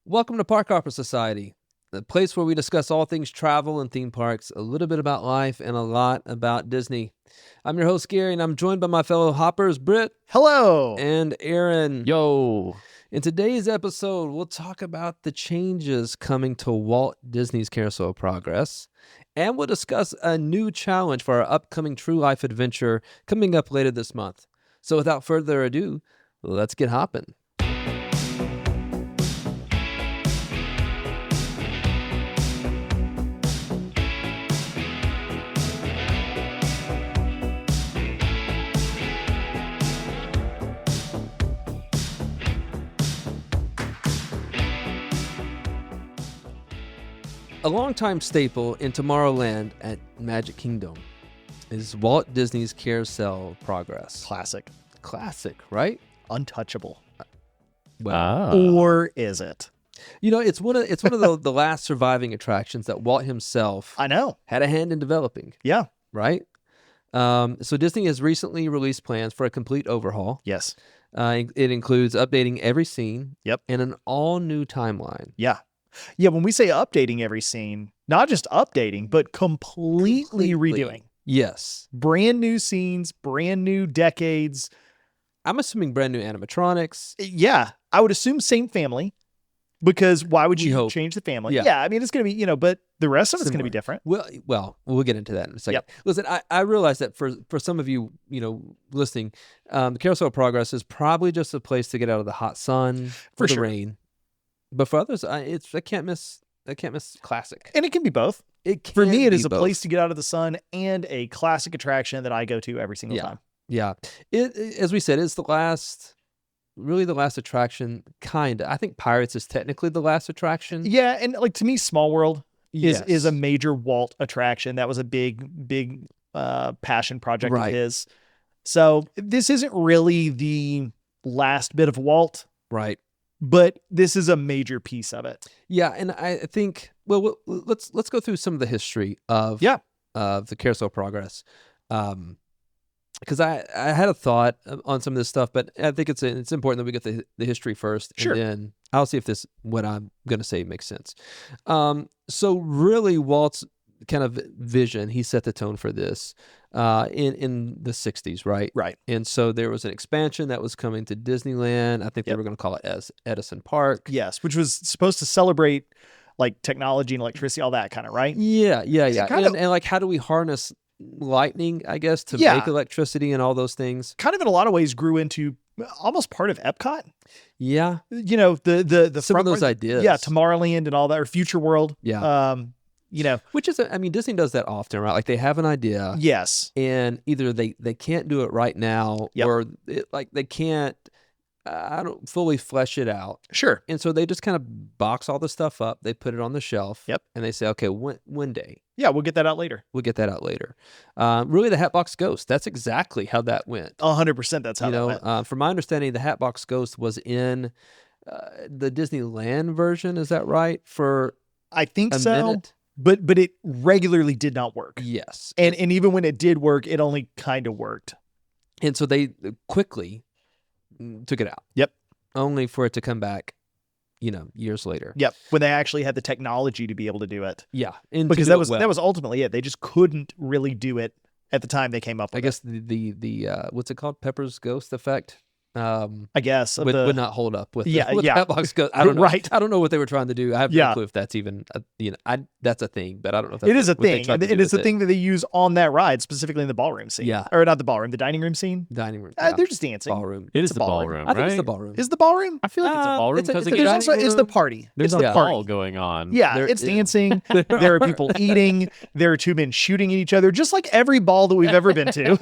Welcome to Park Hopper Society, the place where we discuss all things travel and theme parks, a little bit about life, and a lot about Disney. I'm your host, Gary, and I'm joined by my fellow hoppers, Britt. Hello. And Aaron. Yo. In today's episode, we'll talk about the changes coming to Walt Disney's Carousel of Progress, and we'll discuss a new challenge for our upcoming True Life adventure coming up later this month. So without further ado, let's get hopping. A longtime staple in Tomorrowland at Magic Kingdom is Walt Disney's Carousel of Progress. Classic, right? untouchable. Well, Or is it? You know, it's one of the last surviving attractions that Walt himself I know. had a hand in developing, Yeah. right? So Disney has recently released plans for a complete overhaul. Yes. It includes updating every scene. Yep. And an all-new timeline. Yeah. Yeah. When we say updating every scene, not just updating, but completely redoing. Yes. Brand new scenes, brand new decades. I'm assuming brand new animatronics. Yeah. I would assume same family, because why would We you hope. change the family? Yeah. Yeah. I mean, it's going to be, but the rest of it's going to be Similar. different. Well, we'll get into that in a second. Yep. Listen, I realize that for some of you, listening, the Carousel of Progress is probably just a place to get out of the hot sun For or the sure. rain. But for others, I can't miss classic. And it can be both. For For me, it is a place to get out of the sun and a classic attraction that I go to every single time. Yeah, it as we said, it's the last attraction. I think Pirates is technically the last attraction. Yeah. And like, to me, Small World is Yes. a major Walt attraction. That was a big passion project Right. of his. So this isn't really the last bit of Walt, Right. but this is a major piece of it. Yeah, and I think let's go through some of the history of the Carousel of Progress, because I had a thought on some of this stuff, but I think it's important that we get the history first, Sure. and then I'll see if what I'm going to say makes sense. So really, Walt's kind of vision, he set the tone for this in the 60s, right? Right. And so there was an expansion that was coming to Disneyland. I think they Yep. were going to call it as Edison Park. Yes. Which was supposed to celebrate like technology and electricity, all that kind of, right? Yeah. kind of- And like, how do we harness lightning, I guess, to Yeah. make electricity and all those things? Kind of in a lot of ways grew into almost part of Epcot. Yeah. The Some of front those part- ideas. Yeah. Tomorrowland and all that, or Future World. Yeah. Which is, I mean, Disney does that often, right? Like they have an idea Yes. and either they can't do it right now Yep. or they can't, I don't fully flesh it out. Sure. And so they just kind of box all the stuff up. They put it on the shelf. Yep. And they say, okay, one day. Yeah. We'll get that out later. We'll get that out later. Really, the Hatbox Ghost, that's exactly how that went. 100%. That's how that went. From my understanding, the Hatbox Ghost was in the Disneyland version. Is that right? For I think a so. minute? But it regularly did not work. Yes. And even when it did work, it only kind of worked. And so they quickly took it out. Yep. Only for it to come back, years later. Yep. When they actually had the technology to be able to do it. Yeah. And Because to do that it was well. that was ultimately it. They just couldn't really do it at the time they came up with I guess the what's it called? Pepper's Ghost effect. I guess. of Would not hold up with Yeah, with yeah. Hatbox Ghost. I don't know. Right. I don't know what they were trying to do. I have Yeah. no clue if that's even that's a thing, but I don't know if that's It is a what they thing. tried And to do it's with the it. thing that they use on that ride, specifically in the ballroom scene. Yeah. Or not the ballroom, the dining room scene. Dining room. Yeah. They're just dancing. Ballroom. it is a the ballroom. ballroom, I think right? it's the ballroom. Is the ballroom? I feel like it's a ballroom it's a- because it's a There's dining also is the room. party. there's It's a the ball party. going on. Yeah, There- it's yeah. dancing. There are people eating. There are two men shooting at each other, just like every ball that we've ever been to.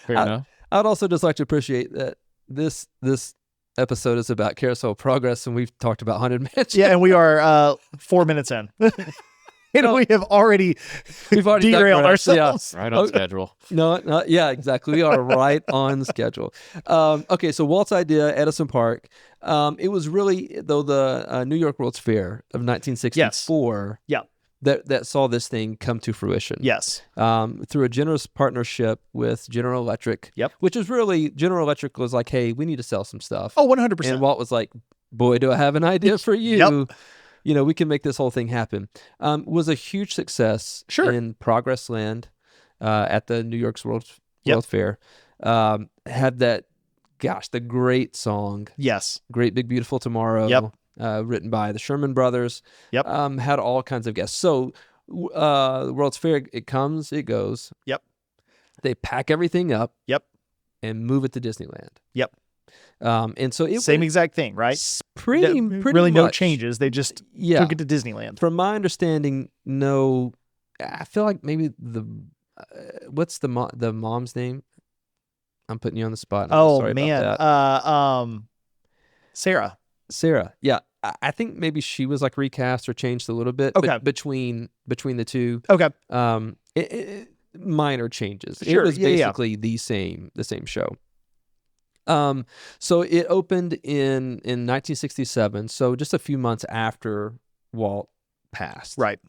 Fair enough. I'd also just like to appreciate that this episode is about Carousel of Progress, and we've talked about Haunted Mansion. Yeah, and we are 4 minutes in. And we have already We've already derailed digressed, yeah. ourselves. Right on schedule. No, yeah, exactly. We are right on schedule. Okay, so Walt's idea, Edison Park, it was really, though, the New York World's Fair of 1964 Yeah. that saw this thing come to fruition. Yes. Through a generous partnership with General Electric. Yep. Which is really, General Electric was like, hey, we need to sell some stuff. Oh, 100%. And Walt was like, boy, do I have an idea for you. Yep. You know, we can make this whole thing happen. Was a huge success Sure. in Progress Land at the New York's World Yep. Fair. Had that, gosh, the great song, Yes. Great Big Beautiful Tomorrow, Yep. written by the Sherman Brothers. Yep. Had all kinds of guests. So the World's Fair, it comes, it goes. Yep. They pack everything up. Yep. And move it to Disneyland. Yep. And so it Same was exact thing, right? pretty really no much. changes. They just Yeah. took it to Disneyland. From my understanding, no. I feel like maybe what's the mom's name? I'm putting you on the spot. I'm Oh sorry man. about that. Sarah. Sarah. Yeah, I think maybe she was like recast or changed a little bit. Okay. Between the two, Okay. minor changes. Sure, It was yeah, yeah. basically the same show. So it opened in 1967. So just a few months after Walt passed. Right.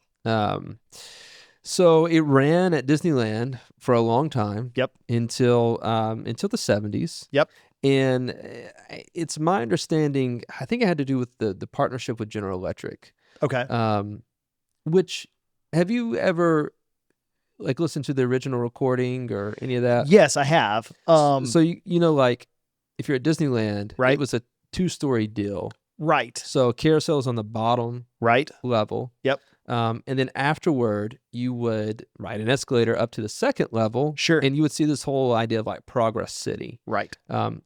So it ran at Disneyland for a long time. Yep. Until the 70s. Yep. And it's my understanding, I think it had to do with the partnership with General Electric. Okay. Which, have you ever like listened to the original recording or any of that? Yes, I have. So you know, like if you're at Disneyland, Right. it was a 2-story deal. Right. So Carousel's on the bottom Right. level. Yep. And then afterward, you would ride an escalator up to the second level. Sure. And you would see this whole idea of like Progress City. Right.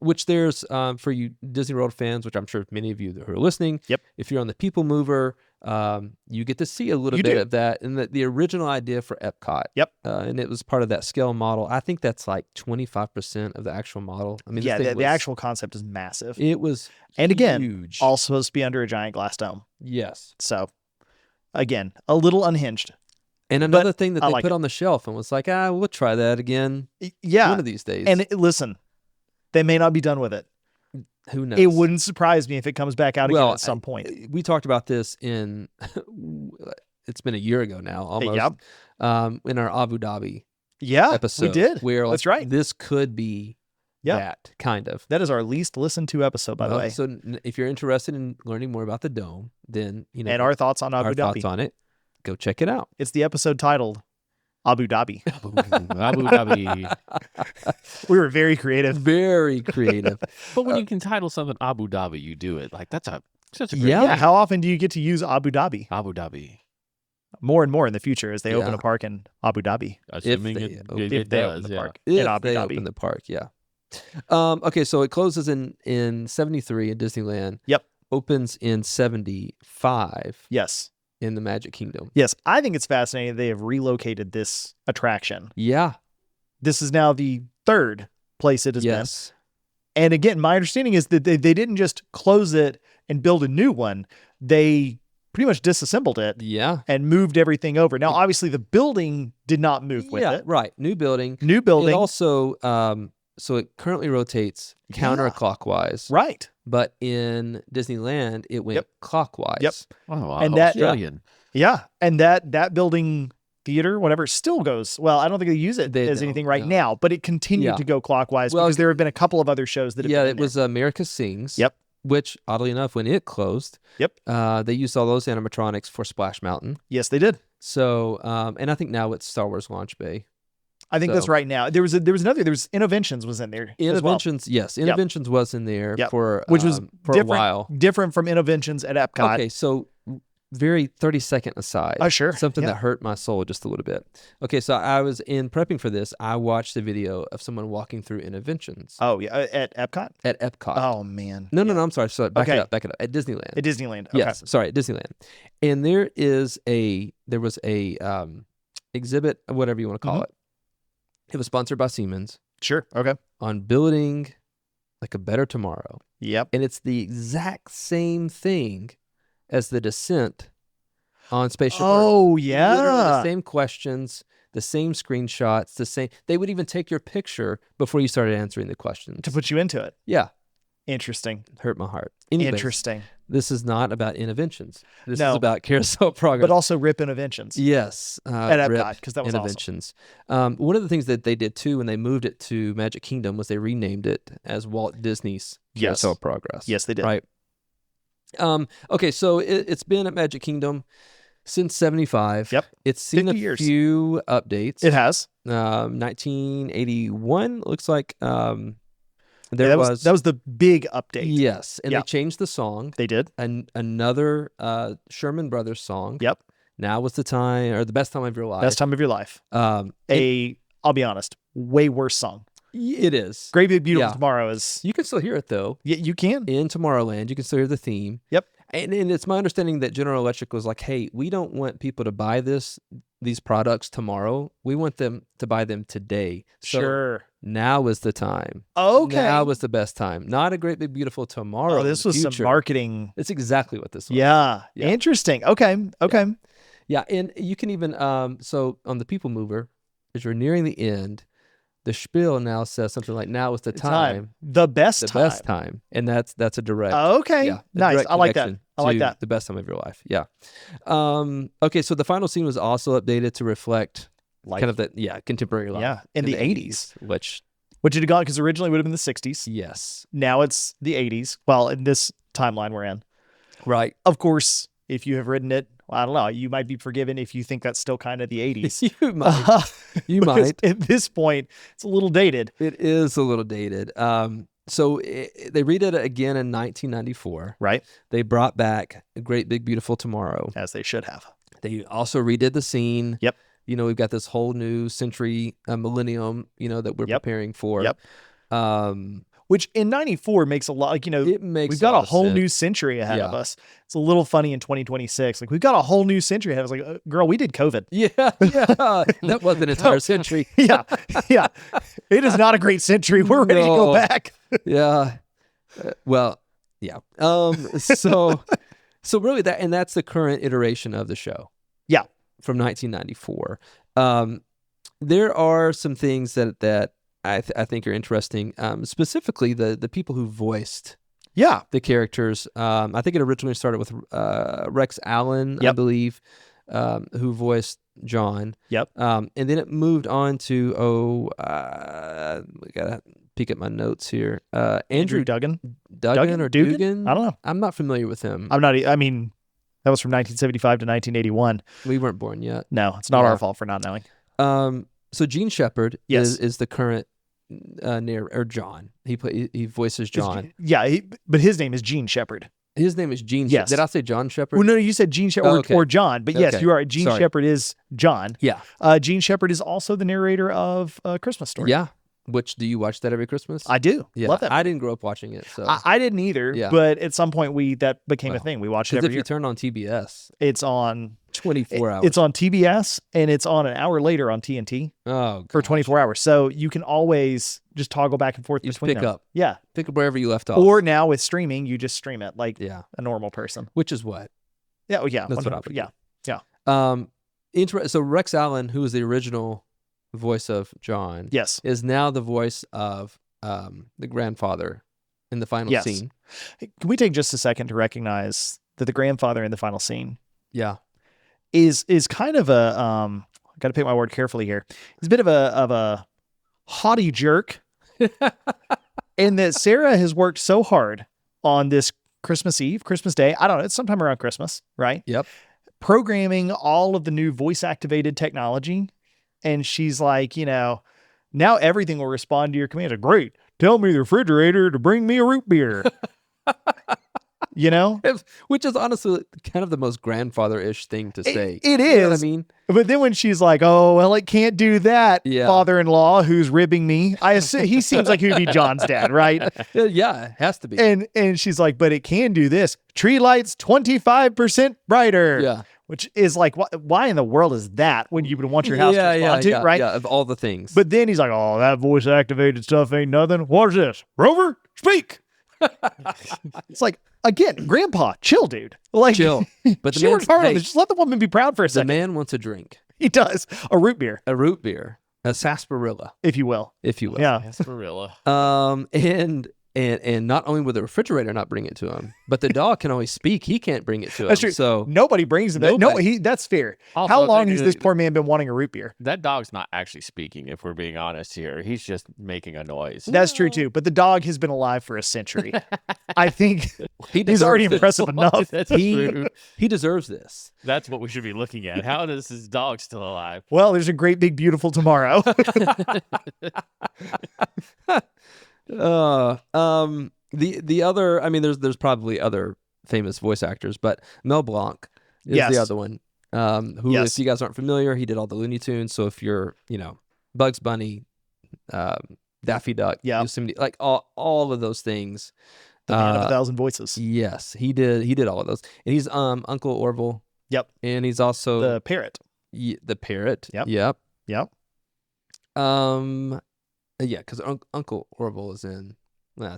Which there's, for you Disney World fans, which I'm sure many of you who are listening, Yep. if you're on the People Mover, you get to see a little You bit do. of that. And the original idea for Epcot. Yep. And it was part of that scale model. I think that's like 25% of the actual model. I mean, Yeah, this thing the was- actual concept is massive. It was And again, huge. all supposed to be under a giant glass dome. Yes. So, again, a little unhinged. And another thing that I they like put it. on the shelf and was like, we'll try that again Yeah. one of these days. And listen, they may not be done with it. who knows? It wouldn't surprise me if it comes back out again Well, at some point. We talked about this in, it's been a year ago now, almost. Yep. In our Abu Dhabi Yeah, episode. we did. Where like, That's right. this could be Yeah. that, kind of. That is our least listened to episode, by the Well, way. So if you're interested in learning more about the dome, then, you know, And our thoughts on Abu our Dhabi. thoughts on it, go check it out. It's the episode titled Abu Dhabi. Abu Dhabi. We were very creative. Very creative. But when you can title something Abu Dhabi, you do it. Like, that's such a great Yeah. Yeah. How often do you get to use Abu Dhabi? Abu Dhabi. More and more in the future as they open Yeah. a park in Abu Dhabi. Assuming they it, open- it, If it they does, open the yeah. park If in Abu they Dhabi. open the park, yeah. Okay, so it closes in 73 in Disneyland. Yep. Opens in 75 Yes. in the Magic Kingdom. Yes. I think it's fascinating they have relocated this attraction. Yeah. This is now the third place it has been. Yes. And again, my understanding is that they didn't just close it and build a new one. They pretty much disassembled it Yeah. and moved everything over. Now, obviously, the building did not move with Yeah, it. right. New building. New building. It also so it currently rotates Yeah. counterclockwise. Right. But in Disneyland it went Yep. clockwise. Yep. Oh, wow. And that- Australian. Yeah. And that building, theater, whatever, still goes. Well, I don't think they use it They as don't, anything right no. now, but it continued Yeah. to go clockwise Well, because there have been a couple of other shows that have Yeah, been it in there. was America Sings. Yep. Which, oddly enough, when it closed, Yep. they used all those animatronics for Splash Mountain. Yes, they did. So, and I think now it's Star Wars Launch Bay. I think that's So- right now. There was Interventions was in there as well, Interventions, yes, Interventions was in there Yep. for which was for a different, while. different from Interventions at Epcot. Okay, so very 30-second aside. Sure. Something Yeah. that hurt my soul just a little bit. Okay, so I was in prepping for this. I watched a video of someone walking through Interventions Oh yeah, at Epcot. at Epcot. Oh man. No, I'm sorry. Back Okay. it up. At Disneyland. At Disneyland. Okay. Yes, sorry, at Disneyland. And there was a exhibit, whatever you want to call Mhm. it. It was sponsored by Siemens Sure. Okay. on building like a better tomorrow. Yep. And it's the exact same thing as the descent on Spaceship Earth. Oh Literally the yeah. same questions, the same screenshots, the same. They would even take your picture before you started answering the questions. To put you into it. Yeah, Interesting. hurt my heart. Anyways, Interesting. this is not about Interventions. This No. is about Carousel of Progress. But also Rip Interventions Yes, at RIP Epcot because that was awesome. Interventions. One of the things that they did too when they moved it to Magic Kingdom was they renamed it as Walt Disney's Yes. Carousel of Progress. Yes, they did. Right. Okay, so it's been at Magic Kingdom since 75. Yep. It's seen 50 a years. few updates. It has. 1981 looks like there Yeah, was that was the big update. Yes, and Yeah. they changed the song. They did. Another Sherman Brothers song. Yep. Now was the time, or the best time of your life. Best time of your life. I'll be honest, way worse song. It is. Great Big Beautiful Yeah. Tomorrow is. You can still hear it though. Yeah, you can. In Tomorrowland, you can still hear the theme. Yep. And it's my understanding that General Electric was like, hey, we don't want people to buy these products tomorrow. We want them to buy them today. So Sure. now is the time. Okay. Now was the best time. Not a Great Big Beautiful Tomorrow. Oh, this in the was some future. marketing. It's exactly what this was. Yeah. Yeah. Interesting. Okay. Yeah, and you can even so on the People Mover, as you're nearing the end, the spiel now says something like, "Now is the time, The best the time. best time," and that's a direct. Okay. Yeah, a Nice. direct I like that. connection I like to that. The best time of your life. Yeah. Okay, so the final scene was also updated to reflect Like, kind of the contemporary life. yeah, in the 80s. which Which it had gone because originally it would have been the 60s. yes, Now it's the 80s. Well, in this timeline we're in. right. Of course, if you have written it, well, I don't know, you might be forgiven if you think that's still kind of the 80s. You might. You Because might. At this point, it's a little dated. It is a little dated. So they redid it again in 1994. Right. They brought back A Great Big Beautiful Tomorrow. As they should have. They also redid the scene. Yep. We've got this whole new century, millennium, that we're preparing for. Yep. Which in 94 makes a lot, It makes we've got lot a of whole sense. new century ahead of Yeah. us. It's a little funny in 2026. Like, we've got a whole new century ahead of us. Like, girl, we did COVID. Yeah, that was an entire century. Yeah. Yeah. It is not a great century. We're ready to go No. back. Yeah. Well, yeah. So really that's the current iteration of the show. Yeah. From 1994. There are some things that I think are interesting. Specifically the people who voiced Yeah. the characters. I think it originally started with Rex Allen, I Yep. believe, who voiced John. Yep. And then it moved on to we gotta peek at my notes here. Andrew Duggan. Duggan or Dugan? Dugan? I don't know. I'm not familiar with him. I mean, that was from 1975 to 1981. We weren't born yet. No, it's not Yeah. our fault for not knowing. So Gene Shepard Yes. is the current or John. He voices John. But his name is Gene Shepard. His name is Gene. Yes. Did I say John Shepard? Well, no, you said Gene Shepard Oh, okay. or John, but yes, Okay. you are. Gene Sorry. Shepard is John. Yeah. Gene Shepard is also the narrator of Christmas Story. Yeah. Which do you watch that every Christmas? I do. Yeah. Love that. I didn't grow up watching it, so I didn't either, Yeah. but at some point that became a Well, thing. We watched it because every if year. you turn on TBS, It's on 24 hours. It's on TBS, and it's on an hour later on TNT oh, for gosh. 24 hours. So you can always just toggle back and forth You just between pick them. up. Yeah. Pick up wherever you left off. Or now with streaming, you just stream it like yeah, a normal person. which is what. Yeah. Oh, yeah. That's what I would 100%. Yeah. So Rex Allen, who was the original voice of John, Yes. is now the voice of the grandfather in the final Yes. scene. Hey, can we take just a second to recognize that the grandfather in the final scene Yeah. is kind of a I got to pick my word carefully here. He's a bit of a haughty jerk, and that Sarah has worked so hard on this Christmas Eve, Christmas Day. I don't know. It's sometime around Christmas, right? Yep. Programming all of the new voice activated technology, and she's like, now everything will respond to your commands. Great. Tell me the refrigerator to bring me a root beer. Which is honestly kind of the most grandfather-ish thing to say. It You know what is. I mean? But then when she's like, "Oh, well, it can't do that," Yeah. father-in-law who's ribbing me. I assume he seems like he'd be John's dad, right? Yeah, it has to be. And she's like, "But it can do this. Tree lights 25% brighter." Yeah. Which is like, why in the world is that when you would want your house to respond to, right? Yeah, of all the things. But then he's like, "Oh, that voice activated stuff ain't nothing. What is this? Rover, speak." It's like, again, grandpa, chill, dude. Like, Chill. But the she worked hard on hey, this. Just let the woman be proud for a the second. man wants a drink. He does. A root beer, A root beer. A sarsaparilla, if you will. if you will. Yeah. Sarsaparilla. And And not only will the refrigerator not bring it to him, but the dog can only speak. He can't bring it to him. That's true. So Nobody brings it. No, Nobody. that's fair. Also, How long has technically- this poor man been wanting a root beer? That dog's not actually speaking, if we're being honest here. He's just making a noise. That's true too. But the dog has been alive for a century. I think he he's already deserves impressive enough. That's He- true. he deserves this. That's what we should be looking at. How is his dog still alive? Well, there's a great big beautiful tomorrow. The other, I mean, there's probably other famous voice actors, but Mel Blanc is Yes. the other one. Who, Yes. if you guys aren't familiar, he did all the Looney Tunes. So if you're, Bugs Bunny, Daffy Duck, Yeah. Yosemite, like all of those things. The man of a thousand voices. Yes, he did. He did all of those, and he's Uncle Orville. Yep. And he's also The parrot. the parrot. Yep. Yep. Yep. Yeah, because Uncle Orville is in.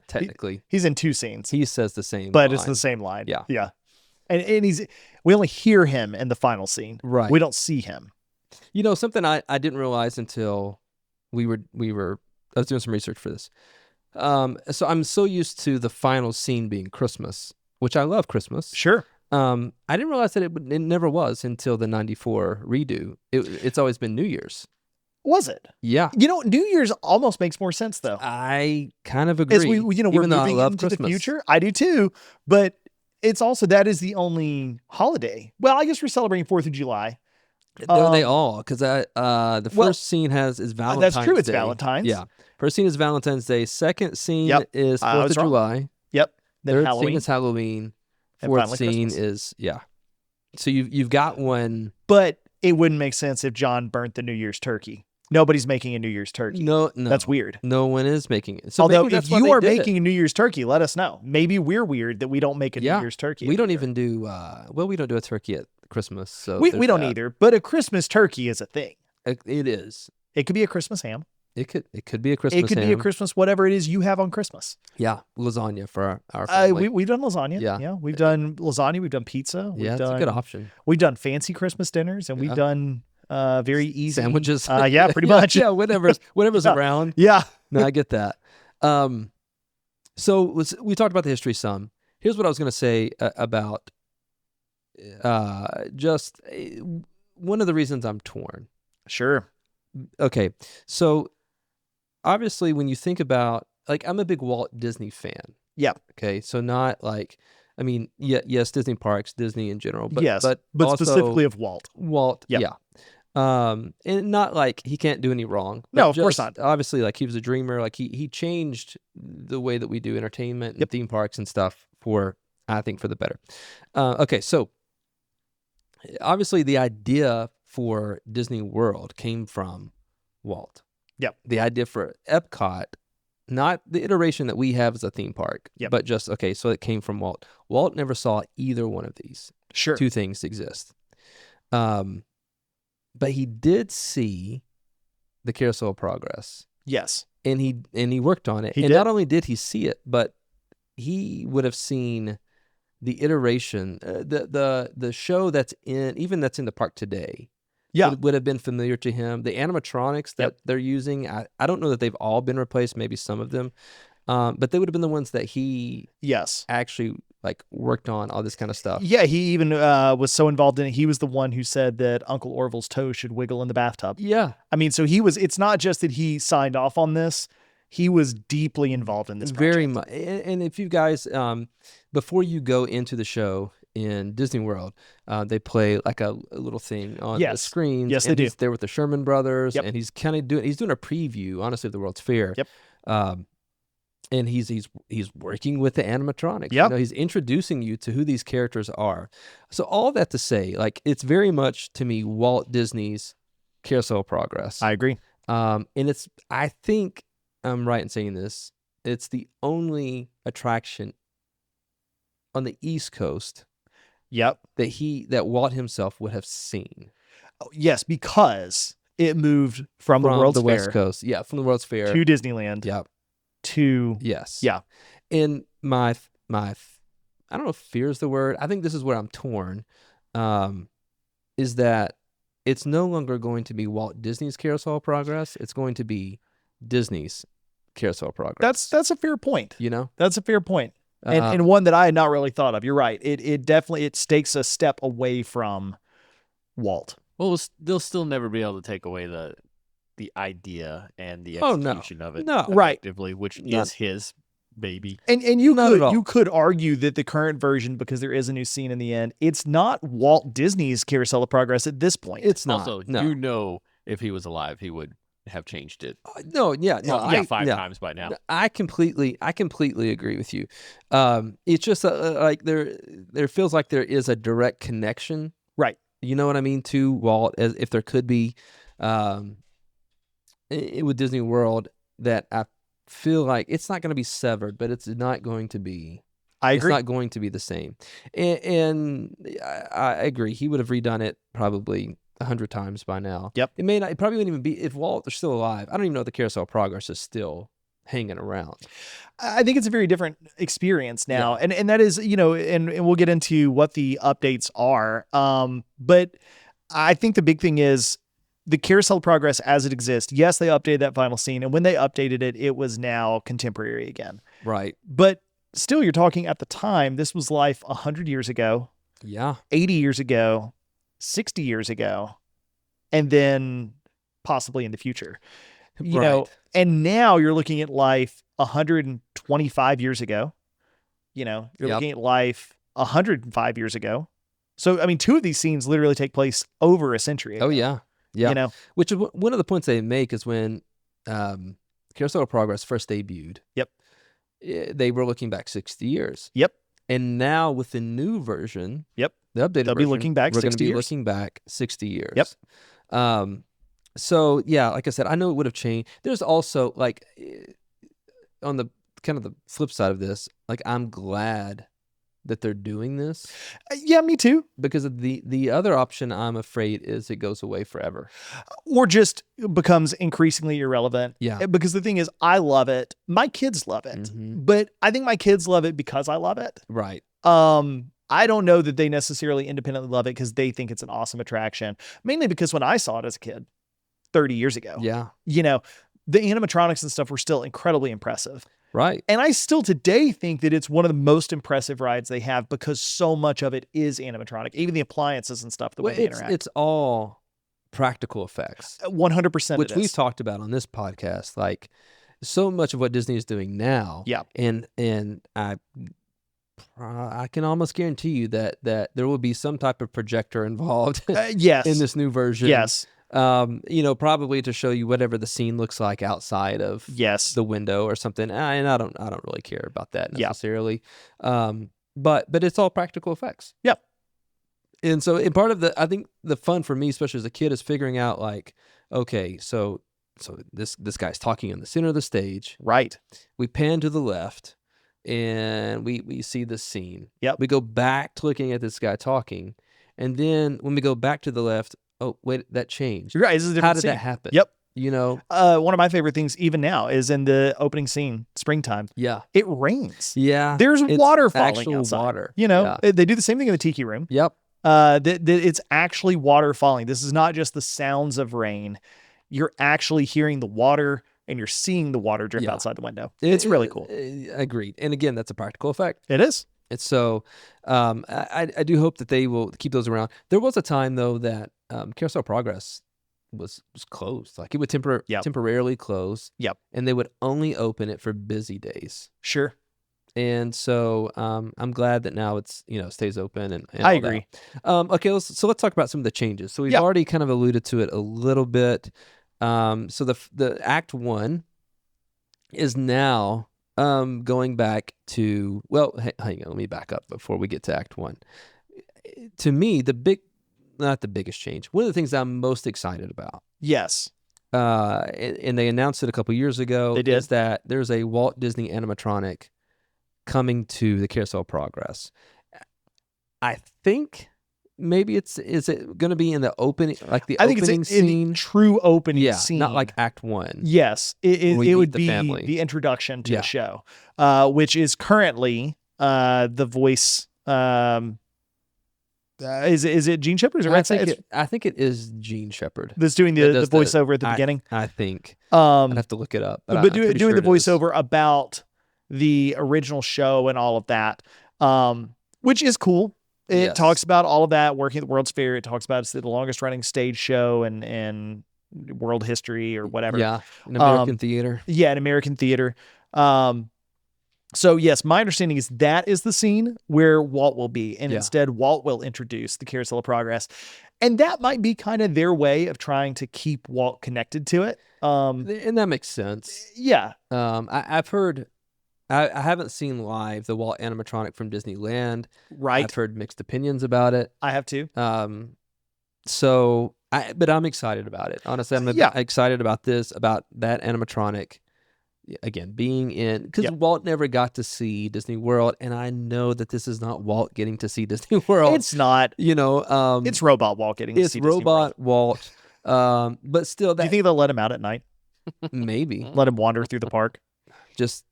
Technically, He's in two scenes, he says the same, but it's line. the same line. Yeah. Yeah. And we only hear him in the final scene. Right. We don't see him. Something I didn't realize until I was doing some research for this. So I'm so used to the final scene being Christmas, which I love Christmas. Sure. I didn't realize that it never was until the '94 redo. It's always been New Year's. Was it? Yeah, New Year's almost makes more sense though. I kind of agree. As we're even though I moving love into Christmas. the future. I do too. But it's also, that is the only holiday. Well, I guess we're celebrating 4th of July. They all, because the well, first scene is Valentine's that's true. It's Day. Valentine's. Yeah, first scene is Valentine's Day. Second scene Yep. is I 4th was of wrong. July. Yep. Then Third Halloween. scene is Halloween. And Fourth finally scene Christmas. is So you've got one. But it wouldn't make sense if John burnt the New Year's turkey. Nobody's making a New Year's turkey. No, That's weird. No one is making it. So Although maybe if that's why you they are did it. making a New Year's turkey, let us know. Maybe we're weird that we don't make a New Year's turkey. We every don't year. even do. We don't do a turkey at Christmas. So We there's don't that. either. But a Christmas turkey is a thing. It is. It could be a Christmas ham. It could be a Christmas. It could be a ham. Christmas whatever it is you have on Christmas. Yeah, lasagna for our family. We've done lasagna. Yeah. We've done lasagna. We've done pizza. Yeah, it's a good option. We've done fancy Christmas dinners, and we've Yeah. done very easy Sandwiches. Yeah, pretty Yeah, much. Yeah, whatever's Yeah. around. Yeah. No, I get that. So we talked about the history some. Here's what I was going to say about one of the reasons I'm torn. Sure. Okay, so obviously when you think about, like, I'm a big Walt Disney fan. Yeah. Okay, so not like, I mean, yes, Disney parks, Disney in general, but yes. but also specifically of Walt. Walt, Yep. yeah. And not like he can't do any wrong. No, but of course just not. Obviously, like, he was a dreamer. Like he changed the way that we do entertainment and Yep. theme parks and stuff I think for the better. Okay, so obviously the idea for Disney World came from Walt. Yep. The idea for Epcot, not the iteration that we have as a theme park, Yep. but just, okay, so it came from Walt. Walt never saw either one of these Sure. two things exist. But he did see the Carousel of Progress, Yes. and he worked on it. He and did. not only did he see it, but he would have seen the iteration, the show that's in the park today. Yeah. would have been familiar to him. The animatronics that Yep. they're using, I don't know that they've all been replaced. Maybe some of them, but they would have been the ones that he Yes. actually like worked on, all this kind of stuff. Yeah, he even was so involved in it. He was the one who said that Uncle Orville's toes should wiggle in the bathtub. Yeah, I mean, so it's not just that he signed off on this. He was deeply involved in this very project. much. And if you guys, before you go into the show in Disney World, they play like a little thing on the Yes. screen. Yes, and they do. He's there with the Sherman Brothers, Yep. and he's kind of doing a preview, honestly, of the World's Fair. Yep. And he's working with the animatronics. Yep. He's introducing you to who these characters are. So all that to say, like, it's very much to me Walt Disney's Carousel of Progress. I agree. And I think I'm right in saying this, it's the only attraction on the East Coast Yep. that Walt himself would have seen Oh, yes, because it moved from the World's Fair West Coast. Yeah, from the World's Fair. to Disneyland Yeah. to Yes. Yeah. And my I don't know if fear is the word. I think this is where I'm torn. Is that it's no longer going to be Walt Disney's Carousel of Progress. It's going to be Disney's Carousel of Progress. That's a fair point. You know, That's a fair point. Uh, And one that I had not really thought of. You're right. It definitely takes a step away from Walt. Well, they'll still never be able to take away the idea and the Oh, no. execution of it, No. Right. effectively, which Not- is his baby. And Not at all. you could argue that the current version, because there is a new scene in the end, it's not Walt Disney's Carousel of Progress at this point. it's not. Also, no. if he was alive, he would have changed it No, yeah, no, five times by now. I completely agree with you. It's just like there feels like there is a direct connection, Right. You know what I mean, to Walt, as if there could be, with Disney World, that I feel like it's not going to be severed, but it's not going to be. I agree. It's not going to be the same, and I agree. He would have redone it probably 100 times by now. Yep. It may not. It probably wouldn't even be if Walt is still alive. I don't even know if the Carousel of Progress is still hanging around. I think it's a very different experience now. And that is, and we'll get into what the updates are. But I think the big thing is the Carousel of Progress as it exists. Yes, they updated that final scene. And when they updated it, it was now contemporary again. Right. But still, you're talking at the time, this was life 100 years ago, Yeah. 80 years ago, 60 years ago, and then possibly in the future. You know, Right. and now you're looking at life 125 years ago. You're Yep. looking at life 105 years ago. So, I mean, two of these scenes literally take place over a century ago. Oh yeah. Yeah. Which is one of the points they make is when Carousel of Progress first debuted. Yep. They were looking back 60 years. Yep. And now with the new version, Yep. the updated They'll be version, looking back we're going to 60 be years. looking back 60 years. Yep. So yeah, like I said, I know it would have changed. There's also like on the kind of the flip side of this, like I'm glad that they're doing this, Yeah, me too. because of the other option, I'm afraid, is it goes away forever. Or just becomes increasingly irrelevant. Yeah. Because the thing is, I love it. My kids love it. Mhm. But I think my kids love it because I love it. Right. I don't know that they necessarily independently love it because they think it's an awesome attraction. Mainly because when I saw it as a kid 30 years ago, Yeah. the animatronics and stuff were still incredibly impressive. Right. And I still today think that it's one of the most impressive rides they have because so much of it is animatronic, even the appliances and stuff, the way they interact. It's all practical effects, 100% which it we've is. talked about on this podcast. Like so much of what Disney is doing now. Yeah. And I can almost guarantee you that there will be some type of projector involved Yes. in this new version. Yes. Probably to show you whatever the scene looks like outside of Yes. the window or something. And I don't really care about that Yeah. necessarily. But it's all practical effects. Yep. And so, part of I think the fun for me, especially as a kid, is figuring out like, okay, so this guy's talking in the center of the stage. Right. We pan to the left, and we see this scene. Yep. We go back to looking at this guy talking, and then when we go back to the left, oh wait, that changed. You're right. This is a different How did scene. that happen? Yep. One of my favorite things even now is in the opening scene, springtime. Yeah. It rains. Yeah. There's It's water falling actual outside. water. They Yeah. do the same thing in the Tiki Room. Yep. That it's actually water falling. This is not just the sounds of rain. You're actually hearing the water and you're seeing the water drip Yeah. outside the window. It's really cool. Agreed. And again, that's a practical effect. It is. It's so I do hope that they will keep those around. There was a time though that Carousel of Progress was closed. Like it would Yep. temporarily close. Yep. And they would only open it for busy days. Sure. And so I'm glad that now it's stays open and I all that. agree. Okay, let's talk about some of the changes. So we've Yep. already kind of alluded to it a little bit. So the Act 1 is now going back to hang on, let me back up before we get to Act 1. To me, not the biggest change. One of the things I'm most excited about, Yes. and they announced it a couple years ago, They did. is that there's a Walt Disney animatronic coming to the Carousel of Progress. I think maybe is it going to be in the opening, like the I think opening it's in scene? true opening Yeah, scene. not like Act 1. Yes, When we it meet would the be family. the introduction to Yeah. the show, which is currently the voice. Is it Gene Shepard? Is it I Red think, State? I think it is Gene Shepard. That's doing that the does voiceover at the beginning. I think. I'd Um, have to look it up. but I'm doing pretty sure the it is. voiceover about the original show and all of that, which is cool. It Yes. talks about all of that, working at the World's Fair. It talks about it's the longest running stage show and world history or whatever. Yeah, in American theater. Yeah, in American theater. So yes, my understanding is that is the scene where Walt will be, and Yeah. instead Walt will introduce the Carousel of Progress, and that might be kind of their way of trying to keep Walt connected to it. And that makes sense. Yeah, I've heard. I haven't seen live the Walt animatronic from Disneyland. right. I've heard mixed opinions about it. I have to. But I'm excited about it. Honestly, I'm Yeah. excited about this, about that animatronic. Again, being in, because Yep. Walt never got to see Disney World, and I know that this is not Walt getting to see Disney World. It's not. It's It's Robot Walt getting to it's see Disney World. robot Walt. But still, Do that you think they'll let him out at night? maybe Let him wander through the park? just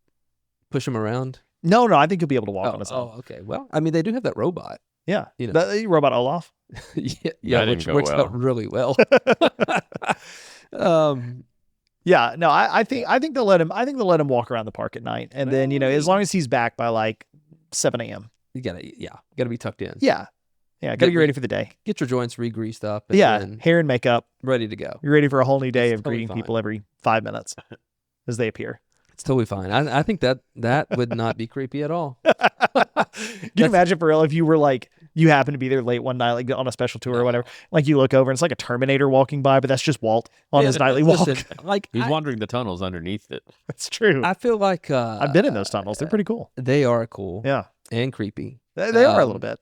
push him around. No, I think he'll be able to walk on his own. Okay. Well, I mean, they do have that robot. Yeah, you know. the robot Olaf. yeah, didn't which go works well. out really well. Yeah, no, I think they'll let him. I think they'll let him walk around the park at night, and then as long as he's back by like 7 a.m. You gotta be tucked in. Yeah, gotta get ready for the day. Get your joints re-greased up. And Yeah, then hair and makeup. ready to go. You're ready for a whole new day It's of totally greeting fine. people every 5 minutes as they appear. It's totally fine. I think that would not be creepy at all. Can you imagine for real if you were like you happen to be there late one night, like on a special tour or whatever, like you look over and it's like a Terminator walking by, but that's just Walt on his nightly walk. Listen, like He's wandering the tunnels underneath it. That's true. I feel like I've been in those tunnels. They're pretty cool. they are cool. Yeah, And creepy. they are a little bit.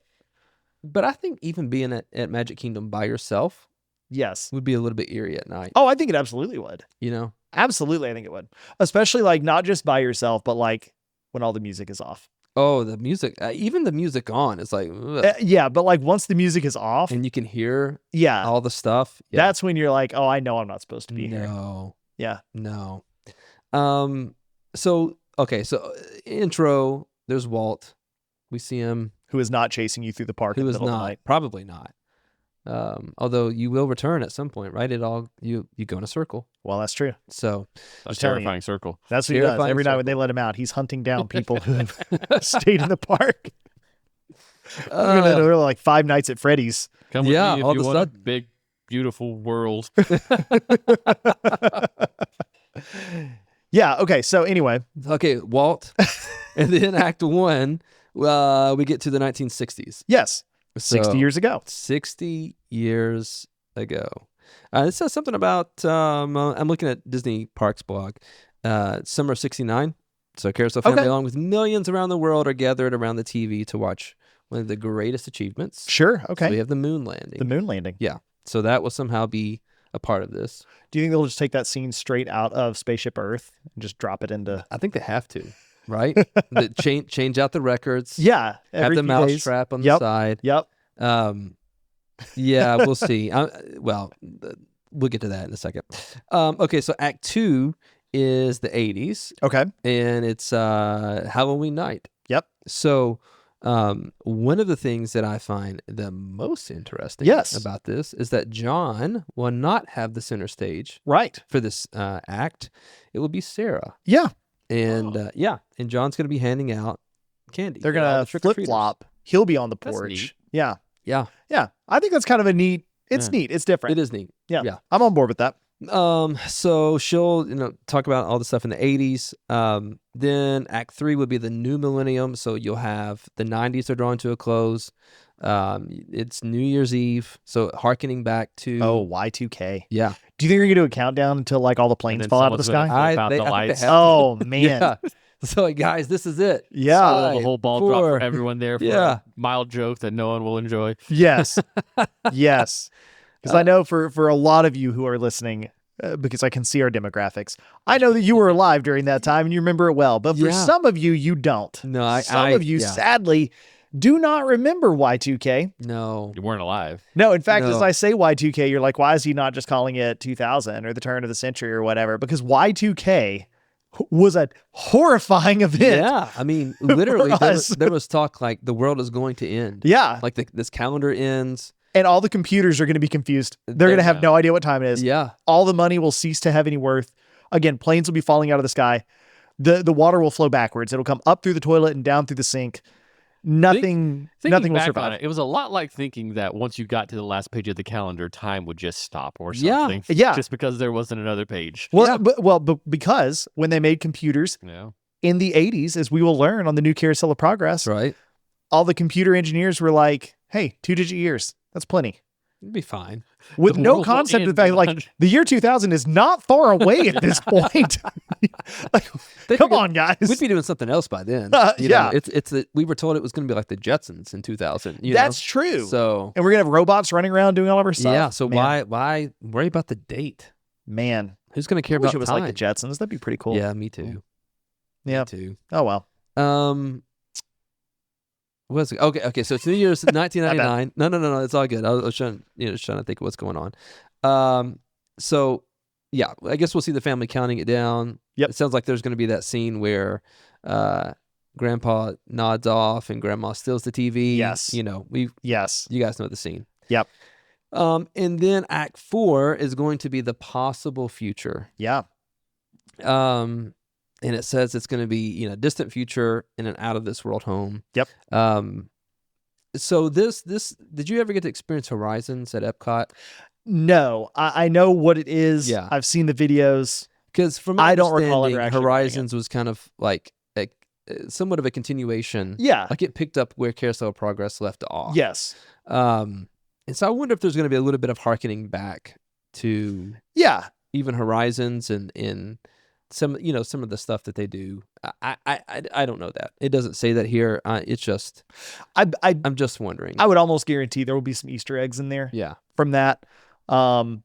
But I think even being at Magic Kingdom by yourself Yes. would be a little bit eerie at night. Oh, I think it absolutely would. You know? Absolutely, I think it would. Especially like not just by yourself, but like when all the music is off. Oh, the music. Even the music on is like, ugh. Yeah, but like once the music is off, And you can hear yeah, all the stuff. Yeah. that's when you're like, oh, I know I'm not supposed to be here. No. Yeah. No. So intro, there's Walt. We see him. Who is not chasing you through the park in Who the is middle of the not. night. Probably not. Although you will return at some point, right? You go in a circle. Well, that's true. So A telling you. terrifying circle. That's what he does. Terrifying Every night when they let him out, he's hunting down people who have stayed in the park. There were like 5 Nights at Freddy's. Come with Yeah, me if all you of a want a sudden. big, beautiful world. Yeah. Okay. So anyway, okay, Walt, and then Act 1, we get to the 1960s. yes, 60 So, years ago. 60 years ago. It says something about, I'm looking at Disney Parks blog, summer of 69. So Carousel family, Okay. along with millions around the world, are gathered around the TV to watch one of the greatest achievements. Sure. So Okay. we have the moon landing. The moon landing. So that will somehow be a part of this. Do you think they'll just take that scene straight out of Spaceship Earth and just drop it into? I think they have to, right? Change out the records. Yeah. Have every the few mouse days. trap on Yep. the side. Yep. Yeah, we'll see. We'll get to that in a second. Okay, so Act 2 is the 80s, Okay. and it's Halloween night. Yep. So one of the things that I find the most interesting Yes. about this is that John will not have the center stage Right. for this act. It will be Sarah. Yeah. And and John's going to be handing out candy. They're to all gonna the trick-or-treaters. flip flop. He'll be on the That's porch. neat. Yeah. Yeah, Yeah. I think that's kind of a neat. It's Yeah. neat. It's different. it is neat. Yeah. Yeah. I'm on board with that. So she'll, talk about all the stuff in the 80s. Then Act 3 would be the new millennium. So you'll have the 90s are drawing to a close. It's New Year's Eve. So hearkening back to, Oh, Y2K. yeah. Do you think we're gonna do a countdown until like all the planes then fall out of the someone's gonna sky? flip out I the think they lights. have to. Oh man. Yeah. So guys, this is it. Yeah. Pull the Five, whole ball drop four. for everyone there for Yeah. a mild joke that no one will enjoy. Yes. Yes. Because I know for a lot of you who are listening, because I can see our demographics, I know that you were alive during that time and you remember it well. But for Yeah. some of you, you don't. No, Some of you, sadly, do not remember Y2K. No. You weren't alive. No, in fact, No. as I say Y2K, you're like, why is he not just calling it 2000 or the turn of the century or whatever? Because Y2K was a horrifying event. Yeah, I mean, literally, us. there was talk like the world is going to end. Yeah. Like this calendar ends. And all the computers are going to be confused. They're going to have no idea what time it is. Yeah. All the money will cease to have any worth. Again, planes will be falling out of the sky. The water will flow backwards. It'll come up through the toilet and down through the sink. Nothing will back survive. on it, it was a lot like thinking that once you got to the last page of the calendar, time would just stop or Yeah. something. Yeah. Just because there wasn't another page. Well, but because when they made computers Yeah. in the 80s, as we will learn on the new Carousel of Progress, Right. all the computer engineers were like, hey, 2-digit years. That's plenty. It'd be fine. With The no world will concept of end the fact, like, 100 the year 2000 is not far away at this point. Like, They come figured on, guys. We'd be doing something else by then. You Yeah. know, we were told it was going to be like the Jetsons in 2000. That's true. So And we're going to have robots running around doing all of our stuff. yeah. So Man. why worry about the date? Man. Who's going to care I wish about it was time? like the Jetsons. That'd be pretty cool. Yeah, me too. Yeah. Me too. Oh, well. What is it? Okay. So it's New Year's 1999. No. It's all good. I was trying to think of what's going on. So yeah, I guess we'll see the family counting it down. Yep. It sounds like there's going to be that scene where Grandpa nods off and Grandma steals the TV. Yes. You know, Yes. you guys know the scene. Yep. And then Act 4 is going to be the possible future. Yeah. And it says it's going to be, distant future in an out of this world home. Yep. So this, did you ever get to experience Horizons at Epcot? No, I know what it is. Yeah. I've seen the videos. Because from I don't recall ever understanding, actually Horizons was kind of like somewhat of a continuation. Yeah. Like it picked up where Carousel of Progress left off. Yes. And so I wonder if there's going to be a little bit of hearkening back to Yeah. even Horizons and in some of the stuff that they do. I don't know that. It doesn't say that here. It's just I'm just wondering. I would almost guarantee there will be some Easter eggs in there Yeah. from that. And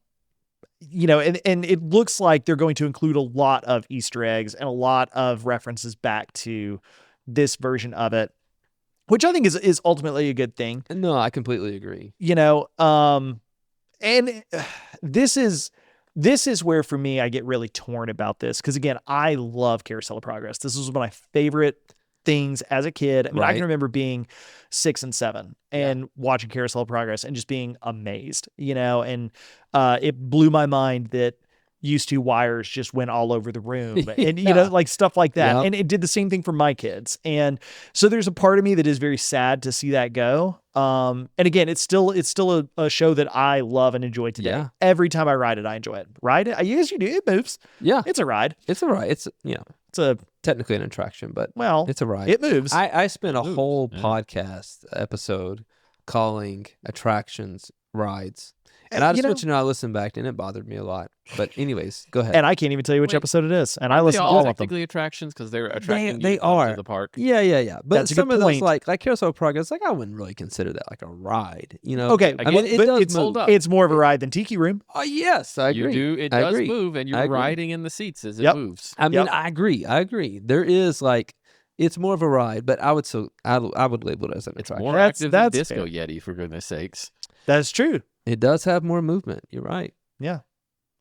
it looks like they're going to include a lot of Easter eggs and a lot of references back to this version of it, which I think is ultimately a good thing. No, I completely agree. And this is where for me I get really torn about this because again I love Carousel of Progress. This was one of my favorite things as a kid. I mean, I Right. can remember being 6 and 7 and watching Carousel of Progress and just being amazed, and it blew my mind that used to wires just went all over the room and Yeah. like stuff like that. Yep. And it did the same thing for my kids. And so there's a part of me that is very sad to see that go. And again, it's still a show that I love and enjoy today. Yeah. Every time I ride it, I enjoy it. Ride it? Yes, you do. It moves. Yeah. It's a ride. It's all right. It's It's a, technically an attraction, but well, it's a ride. it moves. I spent a Moves, whole yeah. podcast episode calling attractions rides. And And, I just want you to know I listened back and it bothered me a lot. But anyways, go ahead. and I can't even tell you which Wait. episode it is. And I They listen to all all of them. technically attractions because they're attracting they you are. to the park. Yeah. But That's a good some of those point. like Carousel of Progress, like I wouldn't really consider that like a ride. Okay, I mean, it but does it's, move. Hold up. it's more of a ride than Tiki Room. Oh yes, I agree. You do. It I does agree. move, and I you're agree. riding in the seats as it Yep. moves. I mean, Yep. I agree. There is like it's more of a ride, but I would label it as an It's attraction. more That's- active that's than Disco fair. Yeti, for goodness sakes. That's true. It does have more movement. You're right. Yeah.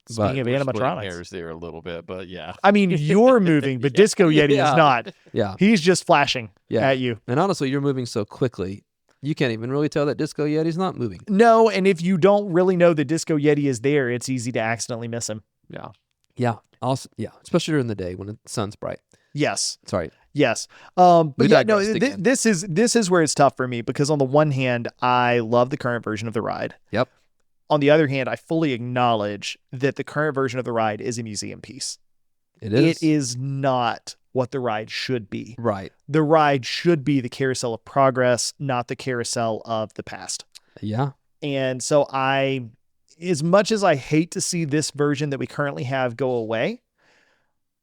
But Speaking of We're splitting animatronics. hairs there a little bit, but yeah. I mean, you're moving, but Yeah. Disco Yeti Yeah. is not. yeah, He's just flashing Yeah. at you. and honestly, you're moving so quickly, you can't even really tell that Disco Yeti's not moving. No, and if you don't really know that Disco Yeti is there, it's easy to accidentally miss him. Yeah. Yeah. Also, yeah, especially during the day when the sun's bright. Yes. Sorry. Yes. But We yeah, no, digressed again. this is where it's tough for me because on the one hand, I love the current version of the ride. Yep. On the other hand, I fully acknowledge that the current version of the ride is a museum piece. It is. It is not what the ride should be. Right. The ride should be the Carousel of Progress, not the Carousel of the past. Yeah. And so as much as I hate to see this version that we currently have go away,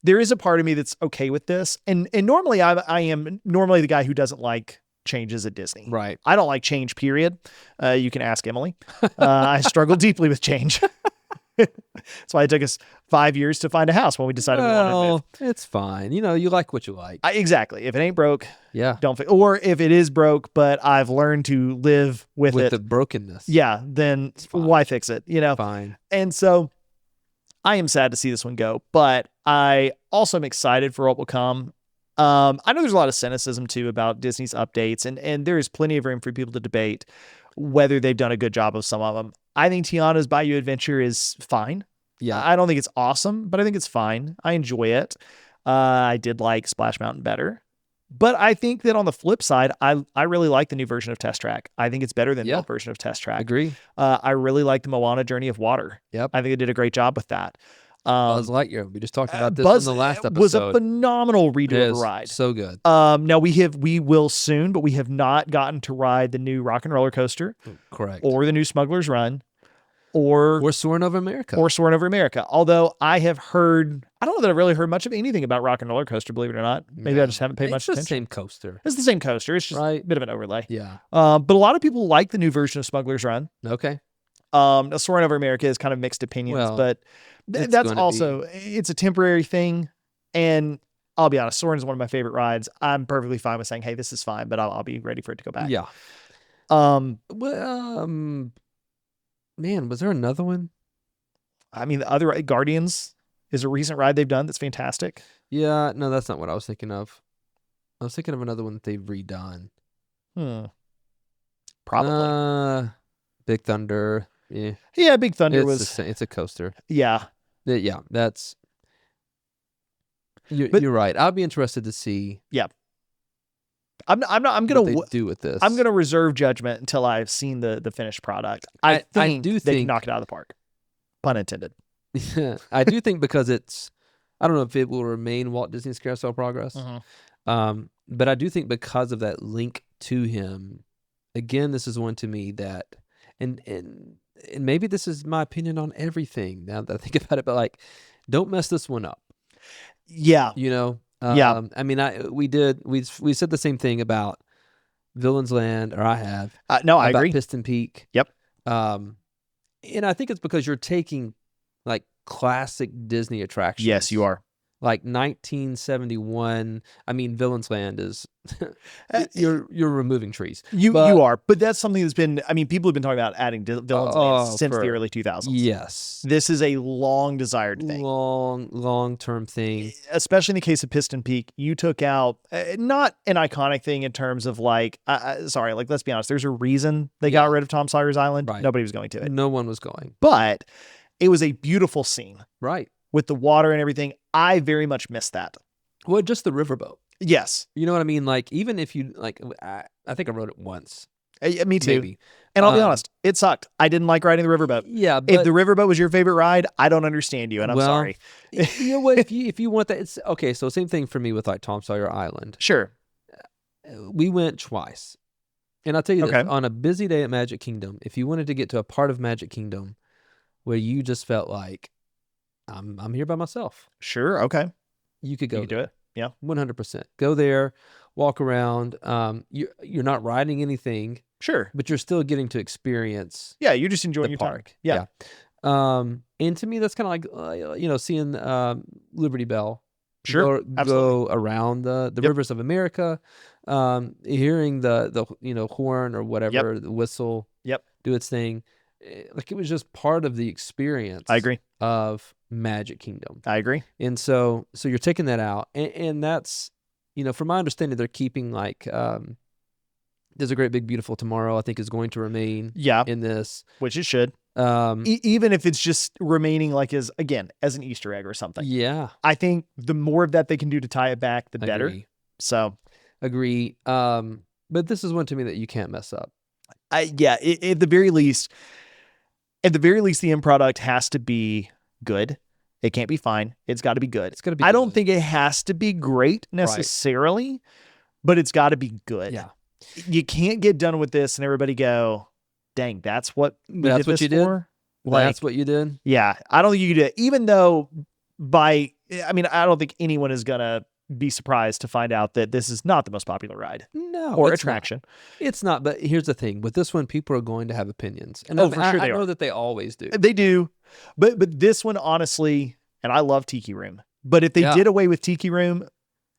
there is a part of me that's okay with this. And normally I am normally the guy who doesn't like changes at Disney. Right. I don't like change, period. You can ask Emily. I struggle deeply with change. That's why it took us 5 years to find a house when we decided we wanted to move. Well, it's fine. You like what you like. Exactly. If it ain't broke, Yeah. don't fix. Or if it is broke, but I've learned to live with it. the brokenness. Yeah, then fine. why fix it? Fine. And so I am sad to see this one go, but I also am excited for what will come. I know there's a lot of cynicism too about Disney's updates, and there is plenty of room for people to debate whether they've done a good job of some of them. I think Tiana's Bayou Adventure is fine. Yeah. I don't think it's awesome, but I think it's fine. I enjoy it. I did like Splash Mountain better. But I think that on the flip side, I really like the new version of Test Track. I think it's better than the old version of Test Track. Agree. I really like the Moana Journey of Water. Yep. I think they did a great job with that. Buzz Lightyear. We just talked about this Buzz in the last episode. was a phenomenal redo It of a is ride. so good. Now we will soon, but we have not gotten to ride the new Rock and Roller Coaster Correct. or the new Smuggler's Run or Soarin' Over America. or Soarin' Over America. Although I have heard, I don't know that I've really heard much of anything about Rock and Roller Coaster, believe it or not. Maybe I just haven't paid much It's the attention. same coaster. It's the same coaster. It's just Right. a bit of an overlay. Yeah. But a lot of people like the new version of Smuggler's Run. Okay. Now Soarin' Over America is kind of mixed opinions, Well, but it's that's gonna also, it's a temporary thing. And I'll be honest, Soarin' is one of my favorite rides. I'm perfectly fine with saying, hey, this is fine, but I'll be ready for it to go back. Yeah. Well, man, was there another one? I mean, the other Guardians is a recent ride they've done that's fantastic. Yeah, no, that's not what I was thinking of. I was thinking of another one that they've redone. Probably. Big Thunder. Yeah, Yeah, Big Thunder it's was. it's a coaster. Yeah. Yeah, that's. But- You're right. I'll be interested to see. I'm what gonna they do with this. I'm gonna reserve judgment until I've seen the finished product. I do they can think- knock it out of the park. Pun intended. I do think because it's. I don't know if it will remain Walt Disney's Carousel of Progress. But I do think because of that link to him, again, this is one to me that, and maybe this is my opinion on everything now that I think about it, but like, don't mess this one up. Yeah. You know? Yeah. I mean, we said the same thing about Villain's Land, or I have. No, I about agree. Piston Peak. Yep. And I think it's because you're taking like classic Disney attractions. Yes, you are. Like 1971. I mean, Villain's Land is you're removing trees. You are, but that's something that's been. I mean, people have been talking about adding Villains Land since the early 2000s. Yes, This is a long desired thing, long term thing. especially in the case of Piston Peak. You took out not an iconic thing in terms of like, sorry, like let's be honest. There's a reason they got rid of Tom Sawyer's Island. Right. Nobody was going to it, No one was going. but it was a beautiful scene Right. with the water and everything. I very much miss that. Well, just the riverboat. Yes, You know what I mean? Like, even if you like, I think I rode it once. me too. Maybe. And I'll be honest, it sucked. I didn't like riding the riverboat. Yeah, but If the riverboat was your favorite ride, I don't understand you, and I'm Well, sorry. you know what? If you want that, it's okay. So same thing for me with like Tom Sawyer Island. Sure. We went twice, and I'll tell you this: Okay. on a busy day at Magic Kingdom, if you wanted to get to a part of Magic Kingdom where you just felt like I'm here by myself, Sure. Okay. you could go. You can do it. Yeah. 100%. Go there, walk around. You're not riding anything, Sure. but you're still getting to experience Yeah. You're just enjoying the your park. time. Yeah. And to me, that's kind of like seeing Liberty Bell. Sure. Go Absolutely. around the Yep. rivers of America, hearing the horn or whatever, the whistle. Yep. Do its thing. Like it was just part of the experience. I agree. Of Magic Kingdom. I agree. And so you're taking that out, and that's, from my understanding, they're keeping like, there's a Great Big Beautiful Tomorrow, I think is going to remain Yeah. in this. Which it should. Um, Even if it's just remaining like as an Easter egg or something. yeah, I think the more of that they can do to tie it back, the better. So agree. But this is one to me that you can't mess up. at the very least, the end product has to be good. It can't be fine. It's got to be good. It's got to be. I don't good. think it has to be great necessarily, but it's got to be good. Yeah, You can't get done with this and everybody go, dang, that's what we That's did what this you did? for? Like, that's what you did. yeah, I don't think you can do it. Even though I don't think anyone is going to be surprised to find out that this is not the most popular ride No, or it's not. attraction. It's not. But here's the thing: with this one, people are going to have opinions, and Oh, for sure I they know are. that they always do. They do. But this one, honestly, and I love Tiki Room, but if they Yeah. did away with Tiki Room,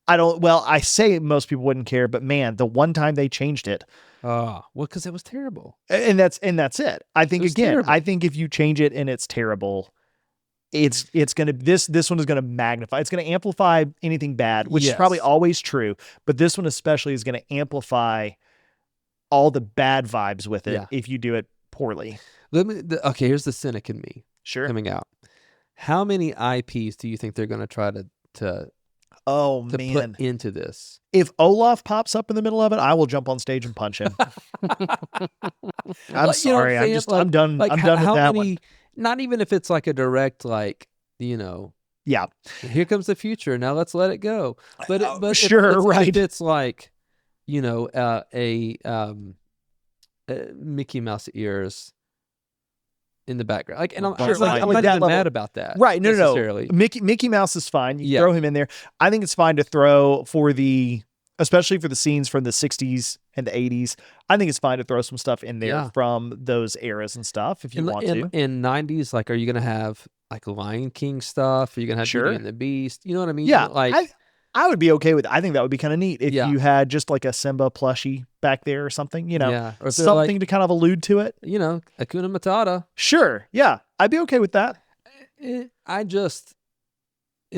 I say most people wouldn't care, but man, the one time they changed it, Well, because it was terrible. and that's it. I think It was again, terrible. I think if you change it and it's terrible, it's gonna this one is gonna magnify. It's gonna amplify anything bad, which is probably Yes. always true. But this one especially is gonna amplify all the bad vibes with it Yeah. if you do it poorly. Okay, here's the cynic in me Sure. coming out. How many IPs do you think they're going to try to Oh put man. into this? If Olaf pops up in the middle of it, I will jump on stage and punch him. I'm Like, you know what sorry. I'm saying? I'm done. Like I'm how, done with how that many? one. Not even if it's like a direct, like, you know, Yeah. here comes the future. Now let's let it go. But but sure, right. If it's like, you know, Mickey Mouse ears in the background, like, and I'm, Sure, I'm like not that even level. mad about that. Right. No, necessarily. Mickey Mouse is fine. You Yeah. throw him in there. I think it's fine to throw especially for the scenes from the 60s and the 80s. I think it's fine to throw some stuff in there Yeah. from those eras and stuff if you want to. In 90s, like, are you going to have like Lion King stuff? Are you going to have Sure. Beauty and the Beast? You know what I mean? Yeah. Like, I would be okay with it. I think that would be kind of neat if Yeah. you had just like a Simba plushie back there or something, you know, yeah. Or if they're something like, to kind of allude to it. you know, Hakuna Matata. Sure. Yeah. I'd be okay with that. It'll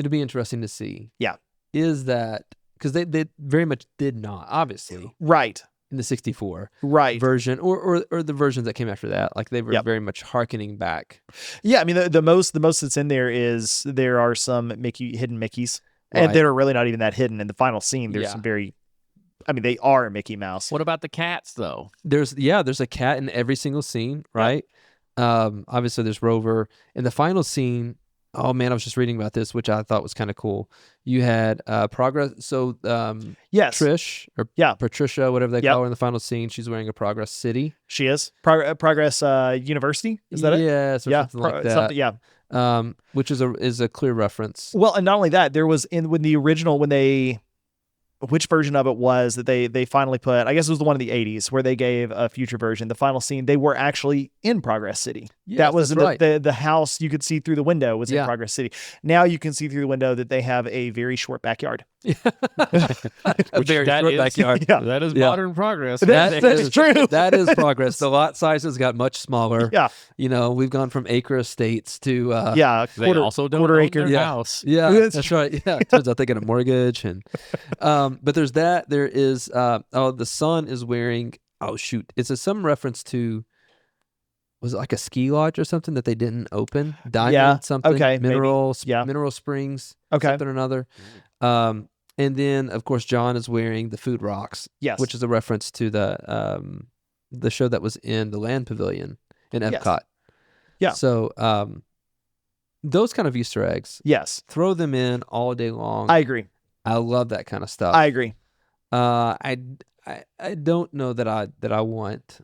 be interesting to see. Yeah. Is that, because they very much did not, obviously, Right. in the 64 Right. version or the versions that came after that. Like, they were Yep. very much hearkening back. Yeah. I mean, the most that's in there is there are some hidden Mickeys. Right. And they're really not even that hidden. In the final scene, there's Yeah. some they are Mickey Mouse. What about the cats though? There's a cat in every single scene, right? Obviously there's Rover. In the final scene, oh man, I was just reading about this, which I thought was kind of cool. You had Progress. So Yes. Trish or Patricia, whatever they call her in the final scene, she's wearing a Progress City. She is. Progress University. Is that it? Yes, or something like that. Yeah. Which is a clear reference. Well, and not only that, there was which version of it was that they finally put, I guess it was the one in the 80s where they gave a future version, the final scene, they were actually in Progress City. Yes, that was that's right. the house you could see through the window was in Yeah. Progress City. Now you can see through the window that they have a very short backyard. A very that short is- backyard. Yeah. That is Yeah. modern progress. That's is true. That is progress. The lot sizes got much smaller. Yeah. You know, we've gone from acre estates to Yeah. They also don't quarter own acre. their Yeah. house. Yeah, That's that's right. Yeah, it turns out they get a mortgage, and but there's that. There is the son is wearing. Oh shoot! It's some reference to. Was it like a ski lodge or something that they didn't open? Diamond Yeah, something. okay, maybe. Yeah. Mineral Springs. Okay. Something or another. And then of course John is wearing the food rocks. Yes. Which is a reference to the show that was in the Land Pavilion in Yes. Epcot. Yeah. So those kind of Easter eggs. Yes. Throw them in all day long. I agree. I love that kind of stuff. I agree. I don't know that I want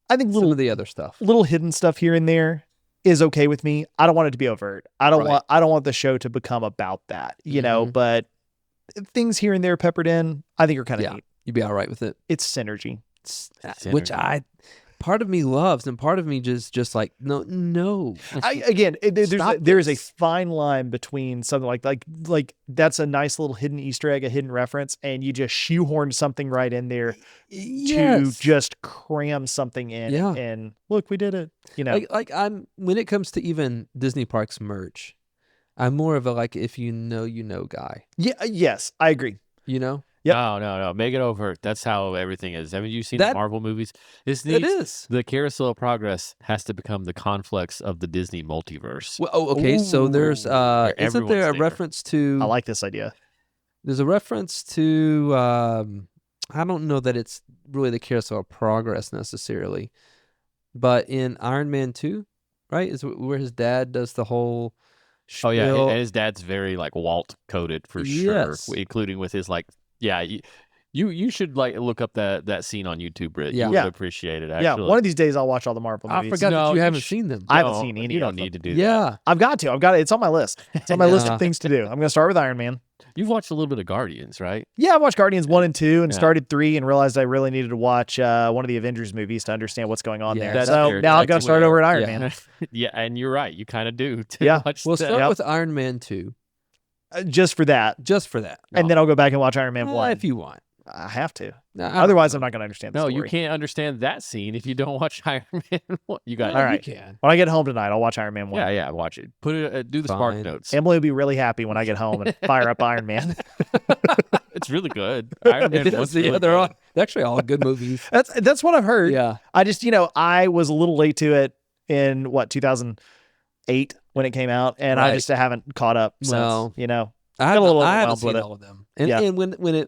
I think some of the other stuff. little hidden stuff here and there is okay with me. I don't want it to be overt. I don't want the show to become about that, you know, Mhm. but things here and there peppered in, I think are kind of Yeah. neat. You'd be all right with it. It's synergy. Which part of me loves and part of me just like no. Stop There's a this. fine line between something like that's a nice little hidden Easter egg, a hidden reference, and you just shoehorn something right in there to just cram something in. Yeah. And look, we did it. You know, like I'm when it comes to even Disney parks merch, I'm more of a like if you know guy. yeah, yes, I agree. You know? Yep. No. Make it overt. That's how everything is. Haven't you seen That- the Marvel movies? This It needs is. the Carousel of Progress has to become the conflicts of the Disney multiverse. Well, okay, so there's isn't everyone's there a there. reference to I like this idea. there's a reference to I don't know that it's really the Carousel of Progress necessarily, but in Iron Man 2, right, is where his dad does the whole Oh yeah, spiel. and his dad's very like Walt coded for Yes. sure, including with his like you should like look up that scene on YouTube, Britt. Yeah. You would Yeah. appreciate it. Yeah, Actually. one of these days I'll watch all the Marvel I movies. forgot No, that you you haven't sh- seen them. I haven't No, seen any You of don't them. need to do that. Yeah. I've got to. It's on my list. It's on my list Yeah. of things to do. I'm going to start with Iron Man. You've watched a little bit of Guardians, right? Yeah, I watched Guardians 1 and 2 and Yeah. started 3 and realized I really needed to watch one of the Avengers movies to understand what's going on Yeah, there. that's So fair. now I've got to That's start fair. over at Iron Yeah. Man. Yeah, and you're right. You kind of do. To Yeah. watch We'll that. start Yep. with Iron Man 2, Just for that. just for that. And then I'll go back and watch Iron Man 1. If you want. I have to. No, I don't Otherwise, know. I'm not going to understand the No, story. you can't understand that scene if you don't watch Iron Man 1. You got No, it. All right. You can. When I get home tonight, I'll watch Iron Man 1. Yeah, watch it. Put it. Do the spark Fine. notes. Emily will be really happy when I get home and fire up Iron Man. It's really good. Iron Man It 1's is, really yeah, they're good. actually all good movies. That's what I've heard. Yeah. I just, I was a little late to it in 2008 when it came out, and I Right. just haven't caught up since. Well, I got a little I haven't overwhelmed with seen it. all of them. And, Yeah. and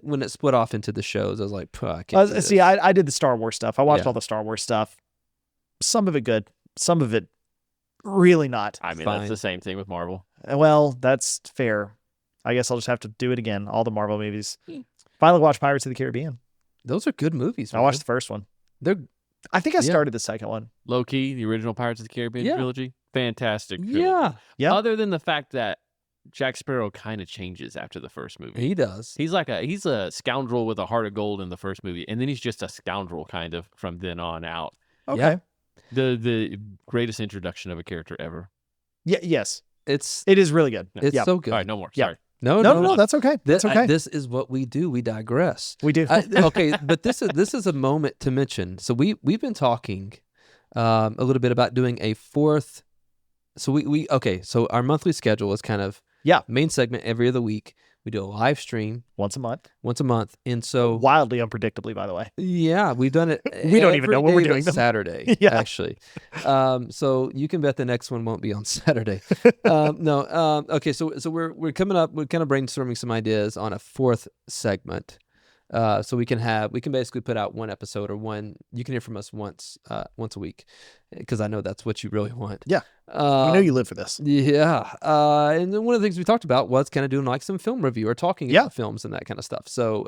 when it split off into the shows, I was like, I can't do this. See, I did the Star Wars stuff. I watched Yeah. all the Star Wars stuff. Some of it good, some of it really not. I mean, Fine. that's the same thing with Marvel. Well, that's fair. I guess I'll just have to do it again. All the Marvel movies. Finally watched Pirates of the Caribbean. Those are good movies. I watched the first one. They're I think I Yeah. started the second one. Low key, the original Pirates of the Caribbean Yeah. trilogy, fantastic. trilogy. yeah, Yeah. Other than the fact that Jack Sparrow kind of changes after the first movie. he does. He's a scoundrel with a heart of gold in the first movie, and then he's just a scoundrel kind of from then on out. Okay. Yeah. The greatest introduction of a character ever. Yeah. Yes. It's It is really good. it's yeah. so good. All right, no more. Yeah. Sorry. No, No. That's okay. That's okay. This is what we do. We digress. We do. Okay, but this is a moment to mention. So we've been talking a little bit about doing a fourth. So we so our monthly schedule is kind of main segment every other week. We do a live stream Once a month. once a month, and so Wildly unpredictably, by the way. yeah, we've done it. We don't even know when every we're day doing but them. Saturday, Yeah. actually. So you can bet the next one won't be on Saturday. No. Okay. So we're coming up. We're kind of brainstorming some ideas on a fourth segment. So we can basically put out one episode or one. You can hear from us once a week, because I know that's what you really want. Yeah. We know you live for this. Yeah. And then one of the things we talked about was kind of doing like some film review or talking Yeah. about films and that kind of stuff. So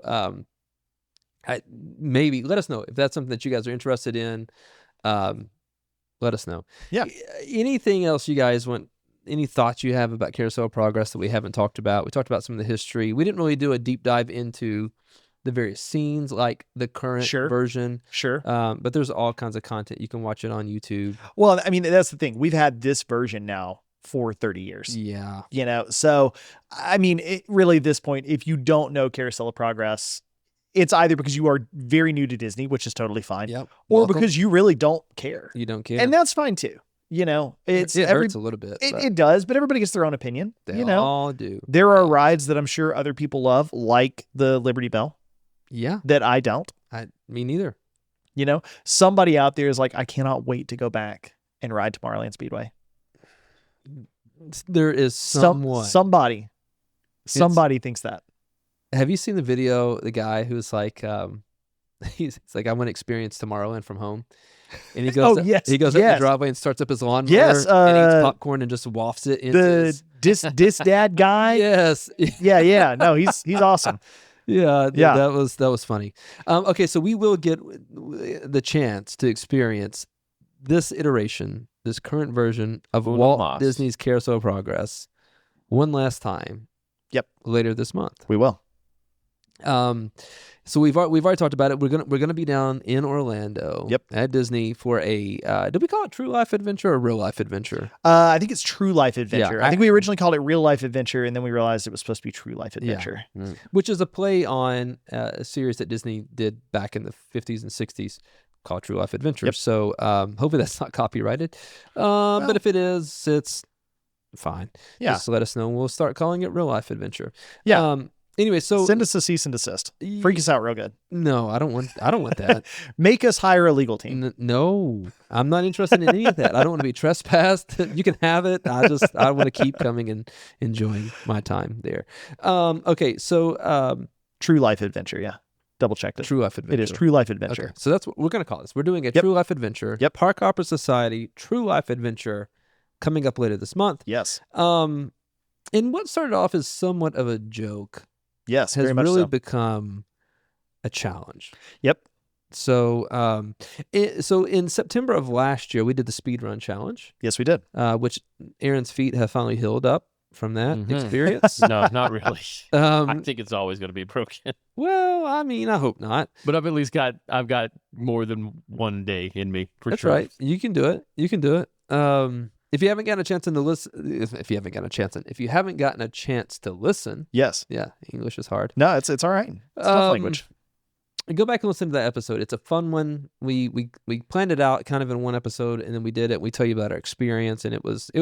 maybe let us know if that's something that you guys are interested in. Let us know. Yeah. Anything else you guys want? Any thoughts you have about Carousel of Progress that we haven't talked about? We talked about some of the history. We didn't really do a deep dive into the various scenes, like the current Sure. version. Sure. But there's all kinds of content. You can watch it on YouTube. Well, I mean, that's the thing. We've had this version now for 30 years. Yeah. So, I mean, really at this point, if you don't know Carousel of Progress, it's either because you are very new to Disney, which is totally fine, Yep. or Welcome. because you really don't care. You don't care. And that's fine too. it hurts a little bit. but It does, but everybody gets their own opinion. they all do. There are rides that I'm sure other people love, like the Liberty Bell, Yeah. that I don't. Me neither. Somebody out there is like, I cannot wait to go back and ride Tomorrowland Speedway. There is someone. Somebody thinks that. Have you seen the video? The guy who's like, he's like, I want to experience Tomorrowland from home, and he goes, yes, he goes up yes. the driveway and starts up his lawnmower, Yes, and eats popcorn and just wafts it into The dis dad guy. yes, Yeah. No, he's awesome. yeah, Yeah. that was funny. Okay, so we will get the chance to experience this iteration, this current version of Una Walt mas. Disney's Carousel of Progress one last time. Yep. Later this month. We will. So we've already talked about it. We're gonna be down in Orlando. Yep. At Disney for a did we call it True Life Adventure or Real Life Adventure? I think it's True Life Adventure. Yeah, I think we originally called it Real Life Adventure, and then we realized it was supposed to be True Life Adventure. Which is a play on a series that Disney did back in the 50s and 60s called True Life Adventure. Yep. So hopefully that's not copyrighted. But if it is, it's fine. Yeah. Just let us know and we'll start calling it Real Life Adventure. Yeah. Anyway, so Send us a cease and desist. Freak us out real good. No, I don't want that. Make us hire a legal team. No, I'm not interested in any of that. I don't want to be trespassed. You can have it. I want to keep coming and enjoying my time there. Okay, so True Life Adventure. Yeah. Double checked it. True Life Adventure. It is True Life Adventure. Okay, so that's what we're going to call this. We're doing a Yep. True Life Adventure. Yep. Park Hopper Society True Life Adventure coming up later this month. Yes. And what started off as somewhat of a joke Yes. has Very much really so. become a challenge. Yep. So, so in September of last year, we did the speed run challenge, Yes, we did. which Aaron's feet have finally healed up from that Mhm. experience. No, not really. I Um, think it's always going to be broken. well, I mean, I hope not. But I've got more than one day in me for That's sure. right. You can do it. You can do it. If you haven't gotten a chance to listen, if you haven't gotten a chance to listen, Yes. yeah, English is hard. No, it's all right. It's tough language. go back and listen to that episode. It's a fun one. We planned it out kind of in one episode, and then we did it. We tell you about our experience, and it was a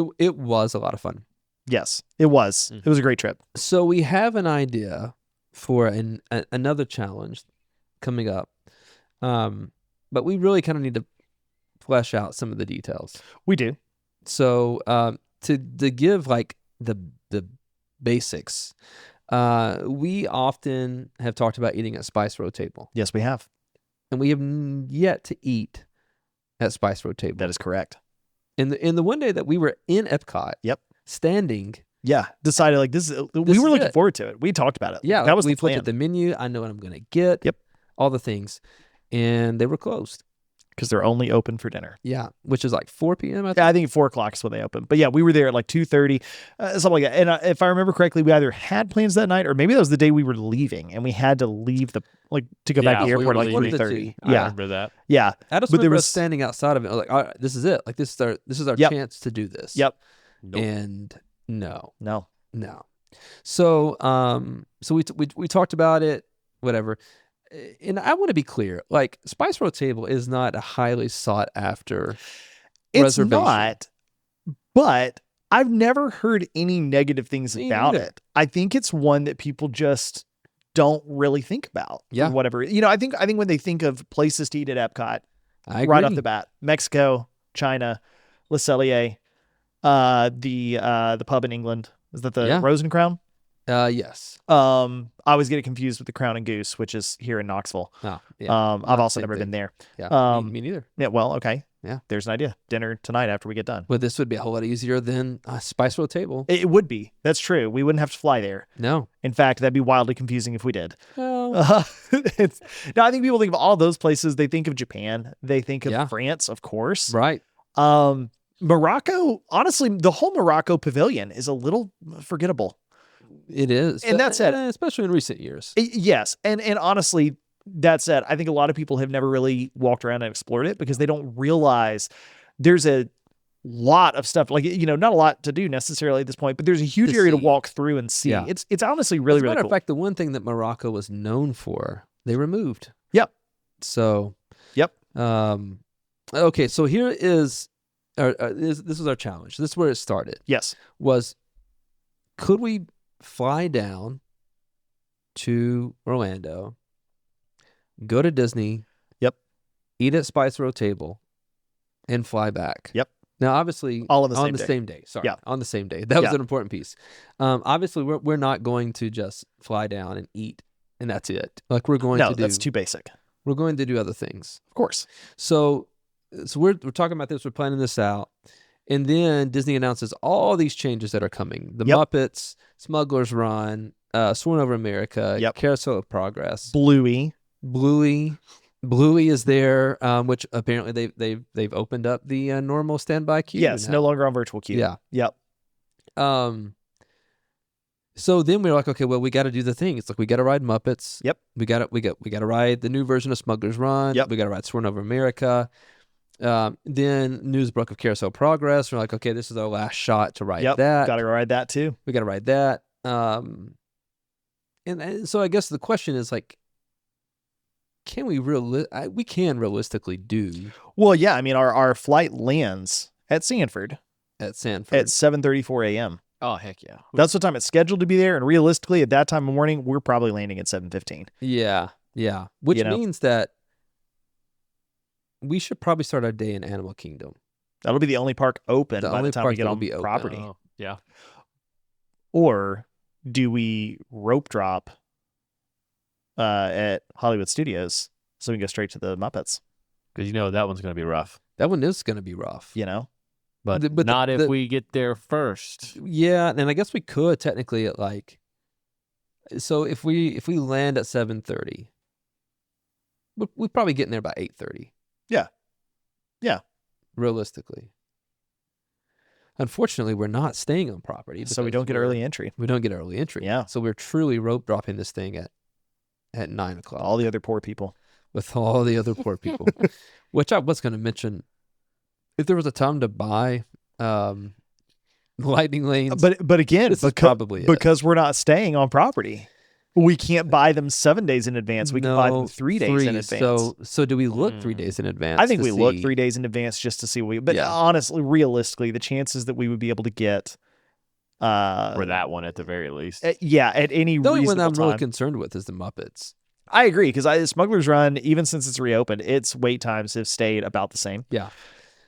lot of fun. Yes, it was. Mhm. It was a great trip. So we have an idea for another challenge coming up, but we really kind of need to flesh out some of the details. We do. So to give like the basics, we often have talked about eating at Spice Road Table, Yes, we have. and we have yet to eat at Spice Road Table. That is correct. In the one day that we were in Epcot, Yep. standing, Yeah, decided like this is. We is were looking it. forward to it. We talked about it. yeah, that was we the plan. looked at the menu. I know what I'm gonna get. Yep. All the things, and they were closed. because they're only open for dinner. Yeah, which is like 4 p.m. Yeah, I think 4:00 is when they open. But yeah, we were there at like 2:30, something like that. And if I remember correctly, we either had plans that night or maybe that was the day we were leaving and we had to leave to go back to the we airport were at like leaving. 3:30. I Yeah, remember that. yeah, I just But there remember us was- standing outside of it. I was like, all right, this is it. Like this is our Yep. chance to do this. yep. Nope. And no. No, So we talked about it, whatever. And I want to be clear, like Spice Road Table is not a highly sought after it's reservation. not. But I've never heard any negative things Me about neither. it. I think it's one that people just don't really think about. Yeah. For whatever. I think when they think of places to eat at Epcot, I agree. right off the bat, Mexico, China, Le Cellier, the pub in England. Is that the Yeah. Rose and Crown? Yes. I always get it confused with the Crown and Goose, which is here in Knoxville. Oh, yeah. I've not also same never thing. been there. Yeah. Um, me neither. Yeah, well, okay. Yeah. There's an idea. Dinner tonight after we get done. But this would be a whole lot easier than Spice Road Table. It would be. That's true. We wouldn't have to fly there. No. In fact, that'd be wildly confusing if we did. Well, No, I think people think of all those places. They think of Japan. They think of Yeah. France, of course. right. Morocco, honestly, the whole Morocco pavilion is a little forgettable. It is. And that said- especially in recent years. Yes. And honestly, that said, I think a lot of people have never really walked around and explored it because they don't realize there's a lot of stuff, like, not a lot to do necessarily at this point, but there's a huge To area to see. walk through and see. Yeah. It's honestly really, As a really matter cool. of fact, the one thing that Morocco was known for, they removed. Yep. So. Yep. Okay. So here is this is our challenge. This is where it started. Yes. Was could we fly down to Orlando, go to Disney, Yep. eat at Spice Road Table, and fly back? Yep. Now, obviously, All on the same day. same day. Sorry, Yeah. on the same day. That was Yeah. an important piece. Obviously, we're not going to just fly down and eat, and that's it. Like we're going No, to do. that's too basic. We're going to do other things. Of course. So we're talking about this. We're planning this out, and then Disney announces all these changes that are coming: the Yep. Muppets, Smuggler's Run, Sworn Over America, Yep. Carousel of Progress, Bluey. Bluey is there, which apparently they've opened up the normal standby queue. Yes, now. no longer on virtual queue. Yeah. Yep. So then we were like, okay, well, we got to do the thing. It's like we got to ride Muppets. Yep. We got to ride the new version of Smuggler's Run. Yep. We got to ride Sworn Over America. Then news broke of Carousel Progress. We're like, okay, this is our last shot to ride Yep. that. Gotta ride that too. We got to ride that. And so I guess the question is like, can we we can realistically do Well, yeah. I mean, our flight lands at Sanford at Sanford? at 7:34 a.m. Oh, heck yeah. That's what time it's scheduled to be there. And realistically, at that time of morning, we're probably landing at 7:15. Yeah. Which You know? means that we should probably start our day in Animal Kingdom. That'll be the only park open The by only the time park we get that'll on be open. property. Oh, yeah. Or do we rope drop at Hollywood Studios so we can go straight to the Muppets? Because that one's going to be rough. That one is going to be rough. You know? But, But not if the- we get there first. Yeah, and I guess we could technically at like, so if we land at 7:30, we're probably getting there by 8:30. Yeah. Yeah. Realistically. Unfortunately, we're not staying on property, So we because don't get early entry. We don't get early entry. Yeah. So we're truly rope dropping this thing at 9:00 All the other poor people. with all the other poor people. Which I was going to mention, if there was a time to buy lightning lanes, But again, this is probably it. because we're not staying on property. We can't buy them 7 days in advance. We can buy them No, 3 days in advance. So do we look 3 days in advance? I think to we look see- 3 days in advance just to see what we. But Yeah. honestly, realistically, the chances that we would be able to get, For that one, at the very least. at any The only one reasonable I'm really time. concerned with is the Muppets. I agree because Smuggler's Run, even since it's reopened, its wait times have stayed about the same. Yeah.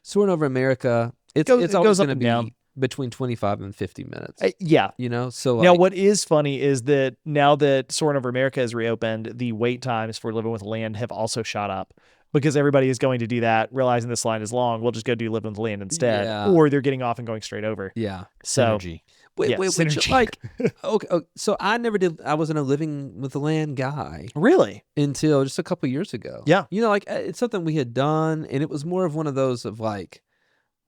Soaring Over America, it's It always goes up going to and be down. between 25 and 50 minutes. Yeah. You know, so Now, like, what is funny is that now that Soaring Over America has reopened, the wait times for Living with the Land have also shot up because everybody is going to do that, realizing this line is long. We'll just go do Living with the Land instead, Yeah. or they're getting off and going straight over. yeah. So Synergy. Yeah, Which, synergy. like, okay, so I wasn't a Living with the Land guy really, until just a couple years ago. Yeah. You know, like it's something we had done, and it was more of one of those of like,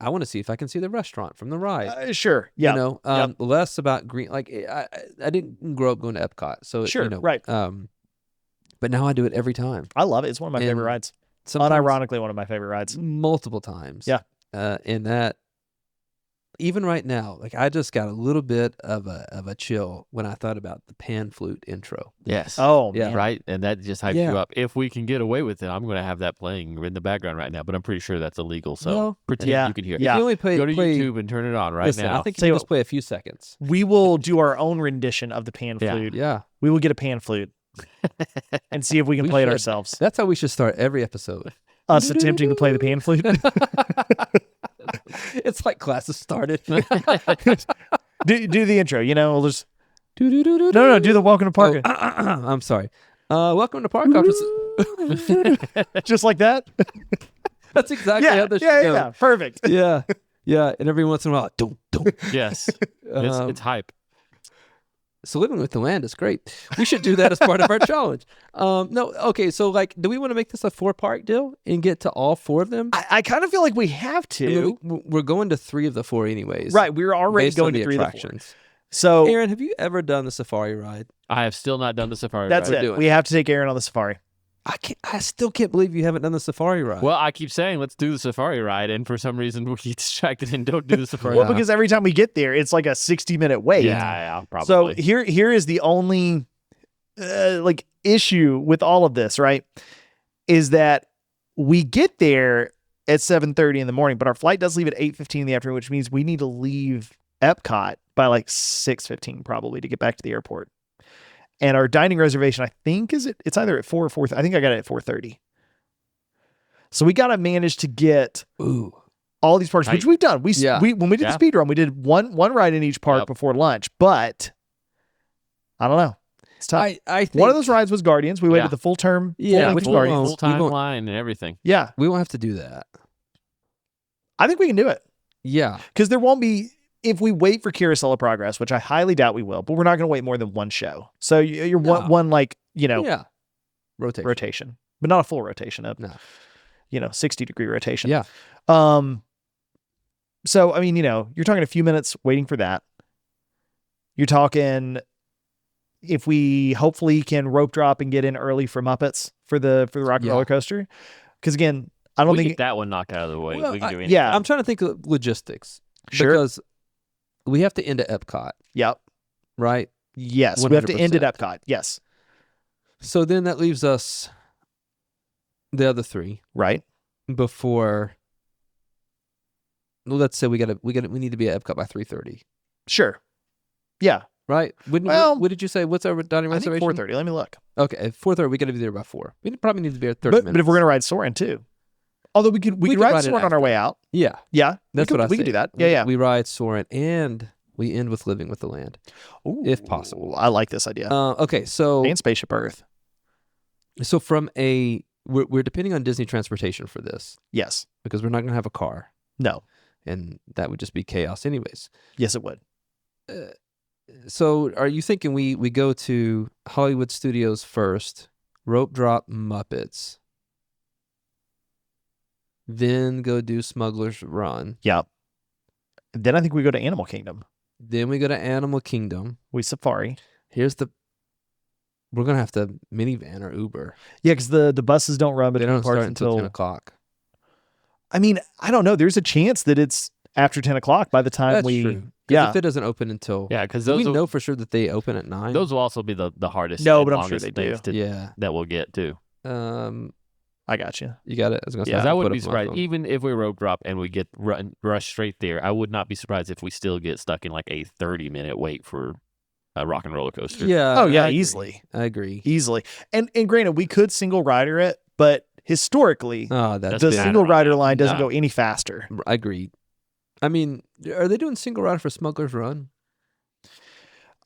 I want to see if I can see the restaurant from the ride. sure, yeah, You know, less about green. Like I didn't grow up going to Epcot, so Sure, you know, right. But now I do it every time. I love it. It's one of my favorite And rides. Sometimes, Unironically, one of my favorite rides. multiple times. Yeah. And that, even right now, like I just got a little bit of a chill when I thought about the pan flute intro. Yes. Oh, Yeah. man. Right? And that just hypes Yeah. you up. If we can get away with it, I'm going to have that playing in the background right now, but I'm pretty sure that's illegal. So Well, pretend yeah, you can hear it. yeah. You only play, Go to play YouTube and turn it on right listen, now. I think you Tell you can just play a few seconds. We will do our own rendition of the pan Yeah. flute. Yeah. We will get a pan flute and see if we can We play it should. ourselves. That's how we should start every episode. Us attempting to play the pan flute. It's like classes started. do the intro. You know, we'll just No, no. Do the welcome to Park. I'm sorry. Welcome to Park Office. Just like that. That's exactly Yeah, how this yeah, should go. yeah. Perfect. Yeah. Yeah. And every once in a while, don't. Yes. It's hype. So Living with the Land is great. We should do that as part of our challenge. No, okay. So like, do we want to make this a 4-part deal and get to all 4 of them? I kind of feel like we have I mean, to. we're going to 3 of the 4 anyways. Right. We're already based on going the to 3 of the 4. attractions. So Aaron, have you ever done the safari ride? I have still not done the safari that's ride. it. doing. We have to take Aaron on the safari. I still can't believe you haven't done the safari ride. Well, I keep saying let's do the safari ride, and for some reason we get distracted and don't do the safari Well, ride. because every time we get there, it's like a 60-minute wait. Yeah, probably. So here is the only like issue with all of this, right? Is that we get there at 7:30 in the morning, but our flight does leave at 8:15 in the afternoon, which means we need to leave Epcot by like 6:15 probably to get back to the airport. And our dining reservation, I think, it's either at 4 or 4. I think I got it at 4:30. So we got to manage to get Ooh. all these parks, which Right. we've done. We Yeah. when we did Yeah. the speed run, we did one ride in each park Yep. before lunch, but I don't know. It's tough. I think One of those rides was Guardians. We waited Yeah. the full term. Yeah, full which length full, Guardians. full we won't- timeline and everything. Yeah, we won't have to do that. I think we can do it Yeah. because there won't be if we wait for Carousel of Progress, which I highly doubt we will. But we're not going to wait more than one show. So you're No. one like Yeah. Rotate. rotation, but not a full rotation. No. 60-degree rotation. Yeah. So I mean, you're talking a few minutes waiting for that. You're talking if we hopefully can rope drop and get in early for Muppets for the rock Yeah. roller coaster, because again, I don't We think get that one knocked out of the way. Well, we can do anything. yeah. I'm trying to think of logistics. Sure. Because we have to end at Epcot, Yep. right? Yes, we have to end at 100%. Epcot. Yes, So then that leaves us the other 3 right. before. Let's say we need to be at Epcot by 3:30, Sure. Yeah, right? Well, what did you say? What's our dining I think reservation? 4:30. Let me look. Okay, at 4:30 we got to be there by 4. We probably need to be there 30 minutes. But if we're gonna ride Soarin' too, although we could could ride ride it Soarin' on our way out. yeah, Yeah, that's we what I could, we say. could do that. Yeah, yeah. We ride Soarin' and we end with Living with the Land, if possible. I like this idea. Okay, so And Spaceship Earth. from we're depending on Disney transportation for this Yes. because we're not going to have a car, No. and that would just be chaos anyways. Yes, it would. So are you thinking we go to Hollywood Studios first, rope drop Muppets, then go do Smuggler's Run, Yep. Then I think we go to Animal Kingdom. then we go to Animal Kingdom. We safari. We're going to have to minivan or Uber. Yeah, because the buses don't run They between don't parks start until 10 until. o'clock. I mean, I don't know. There's a chance that it's after 10 o'clock by the time That's we. true. 'Cause Yeah. if it doesn't open until Yeah, because do those we will, know for sure that they open at 9? those will also be the hardest. No, and but I'm sure longest they do. things to, Yeah. that we'll get too. I got you. You got it. I was gonna say Because I'll I put wouldn't up be my surprised, phone. even if we rope drop and we get rush straight there. I would not be surprised if we still get stuck in like a 30-minute wait for a rock and roller coaster. Yeah. Oh, yeah, I agree. easily. I agree. Easily. And granted, we could single rider it, but historically, Oh, that's the been single around rider now. line doesn't No. go any faster. agreed. I mean, are they doing single rider for Smuggler's Run?